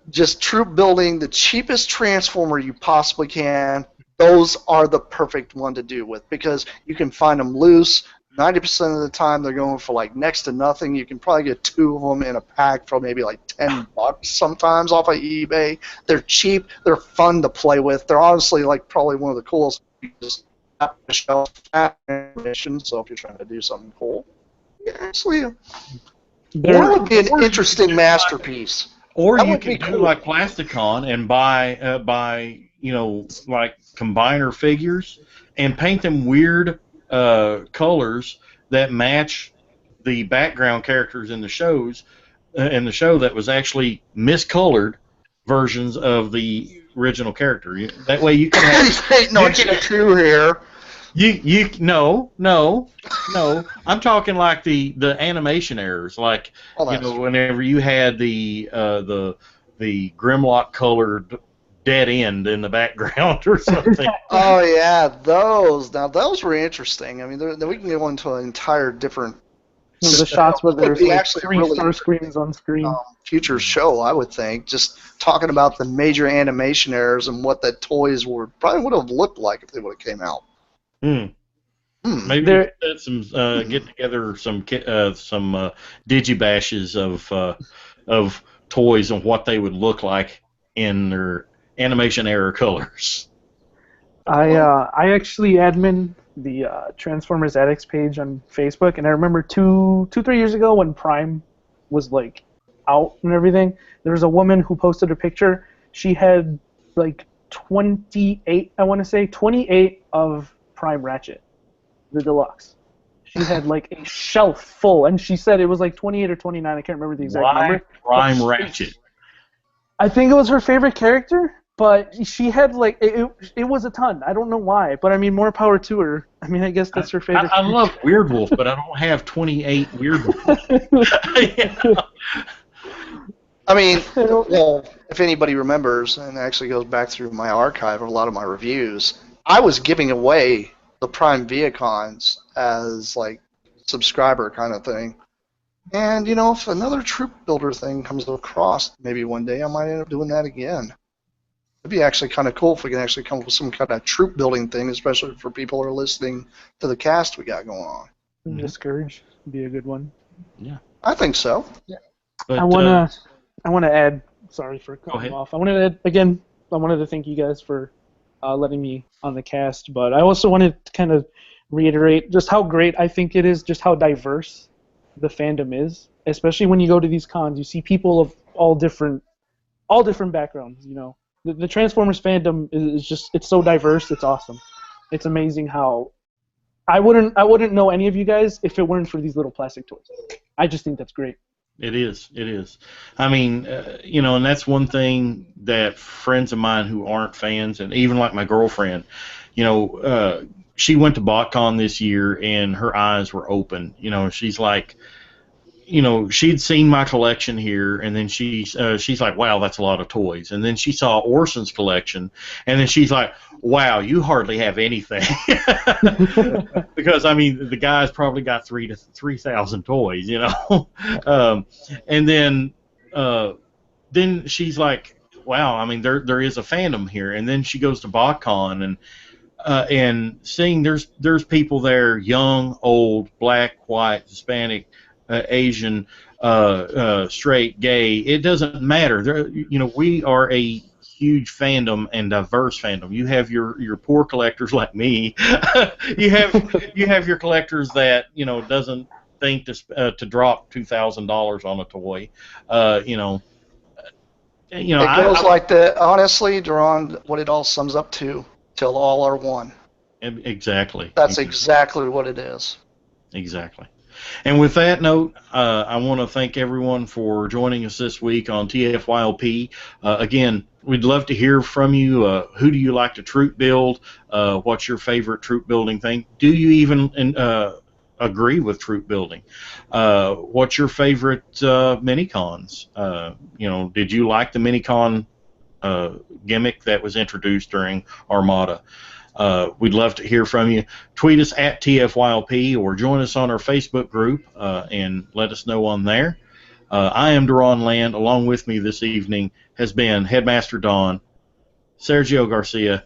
just troop building, the cheapest transformer you possibly can, those are the perfect one to do with because you can find them loose. 90% of the time they're going for like next to nothing. You can probably get 2 of them in a pack for maybe like $10 sometimes off of eBay. They're cheap. They're fun to play with. They're honestly like probably one of the coolest. Just shelf animation. So if you're trying to do something cool, yeah, actually, that would be an interesting masterpiece. Or That you would be can do cool. like Plasticon and buy like combiner figures and paint them weird colors that match the background characters in the shows in the show that was actually miscolored versions of the original character. That way you can have Ain't no G2 here. No. I'm talking like the animation errors, like whenever you had the Grimlock colored dead end in the background or something. Oh yeah, those. Now those were interesting. I mean, we can go into an entire different. The shots where there's like actually 3 really star screens on screen. Future show, I would think, just talking about the major animation errors and what the toys would have looked like if they would have came out. Maybe we could get together some digibashes of toys and what they would look like in their animation error colors. I actually admin the Transformers Addicts page on Facebook, and I remember 3 years ago when Prime was like out and everything, there was a woman who posted a picture. She had like 28 of Prime Ratchet, the deluxe. She had like a shelf full, and she said it was like 28 or 29. I can't remember the exact number. Prime Ratchet? I think it was her favorite character, but she had like it was a ton. I don't know why, but I mean, more power to her. I mean, I guess that's her favorite. I love Weird Wolf, but I don't have 28 Weird Wolf. I mean, well, if anybody remembers, and actually goes back through my archive of a lot of my reviews, I was giving away the Prime Viacons as like subscriber kind of thing. And if another troop builder thing comes across, maybe one day I might end up doing that again. It'd be actually kind of cool if we can actually come up with some kind of troop building thing, especially for people who are listening to the cast we got going on. Discourage would be a good one. Yeah, I think so. Yeah. but, I wanna add. Sorry for cutting you off. I wanted to add again. I wanted to thank you guys for letting me on the cast, but I also wanted to kind of reiterate just how great I think it is, just how diverse the fandom is. Especially when you go to these cons, you see people of all different backgrounds. The Transformers fandom is just—it's so diverse. It's awesome. It's amazing how I wouldn't know any of you guys if it weren't for these little plastic toys. I just think that's great. It is. I mean, and that's one thing that friends of mine who aren't fans, and even like my girlfriend, she went to BotCon this year and her eyes were open. She's like, she'd seen my collection here, and then she's like, wow, that's a lot of toys. And then she saw Orson's collection, and then she's like, wow, you hardly have anything. Because, I mean, the guy's probably got 3,000 toys, and then she's like, wow, I mean, there is a fandom here. And then she goes to BotCon, and seeing there's people there, young, old, black, white, Hispanic, Asian, straight, gay. It doesn't matter. We are a huge fandom and diverse fandom. You have your poor collectors like me. you have your collectors that doesn't think to drop $2,000 on a toy. It goes like that. Honestly, Duran, what it all sums up to, till all are one. Exactly. That's exactly what it is. Exactly. And with that note, I want to thank everyone for joining us this week on TFYLP. Again, we'd love to hear from you. Who do you like to troop build? What's your favorite troop building thing? Do you even agree with troop building? What's your favorite mini-cons? Did you like the mini-con gimmick that was introduced during Armada? We'd love to hear from you. Tweet us at TFYLP or join us on our Facebook group and let us know on there. I am Deron Land. Along with me this evening has been Headmaster Don, Sergio Garcia,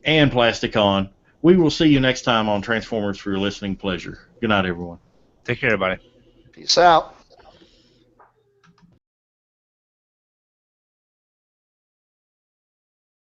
and Plasticon. We will see you next time on Transformers for your listening pleasure. Good night, everyone. Take care, everybody. Peace out.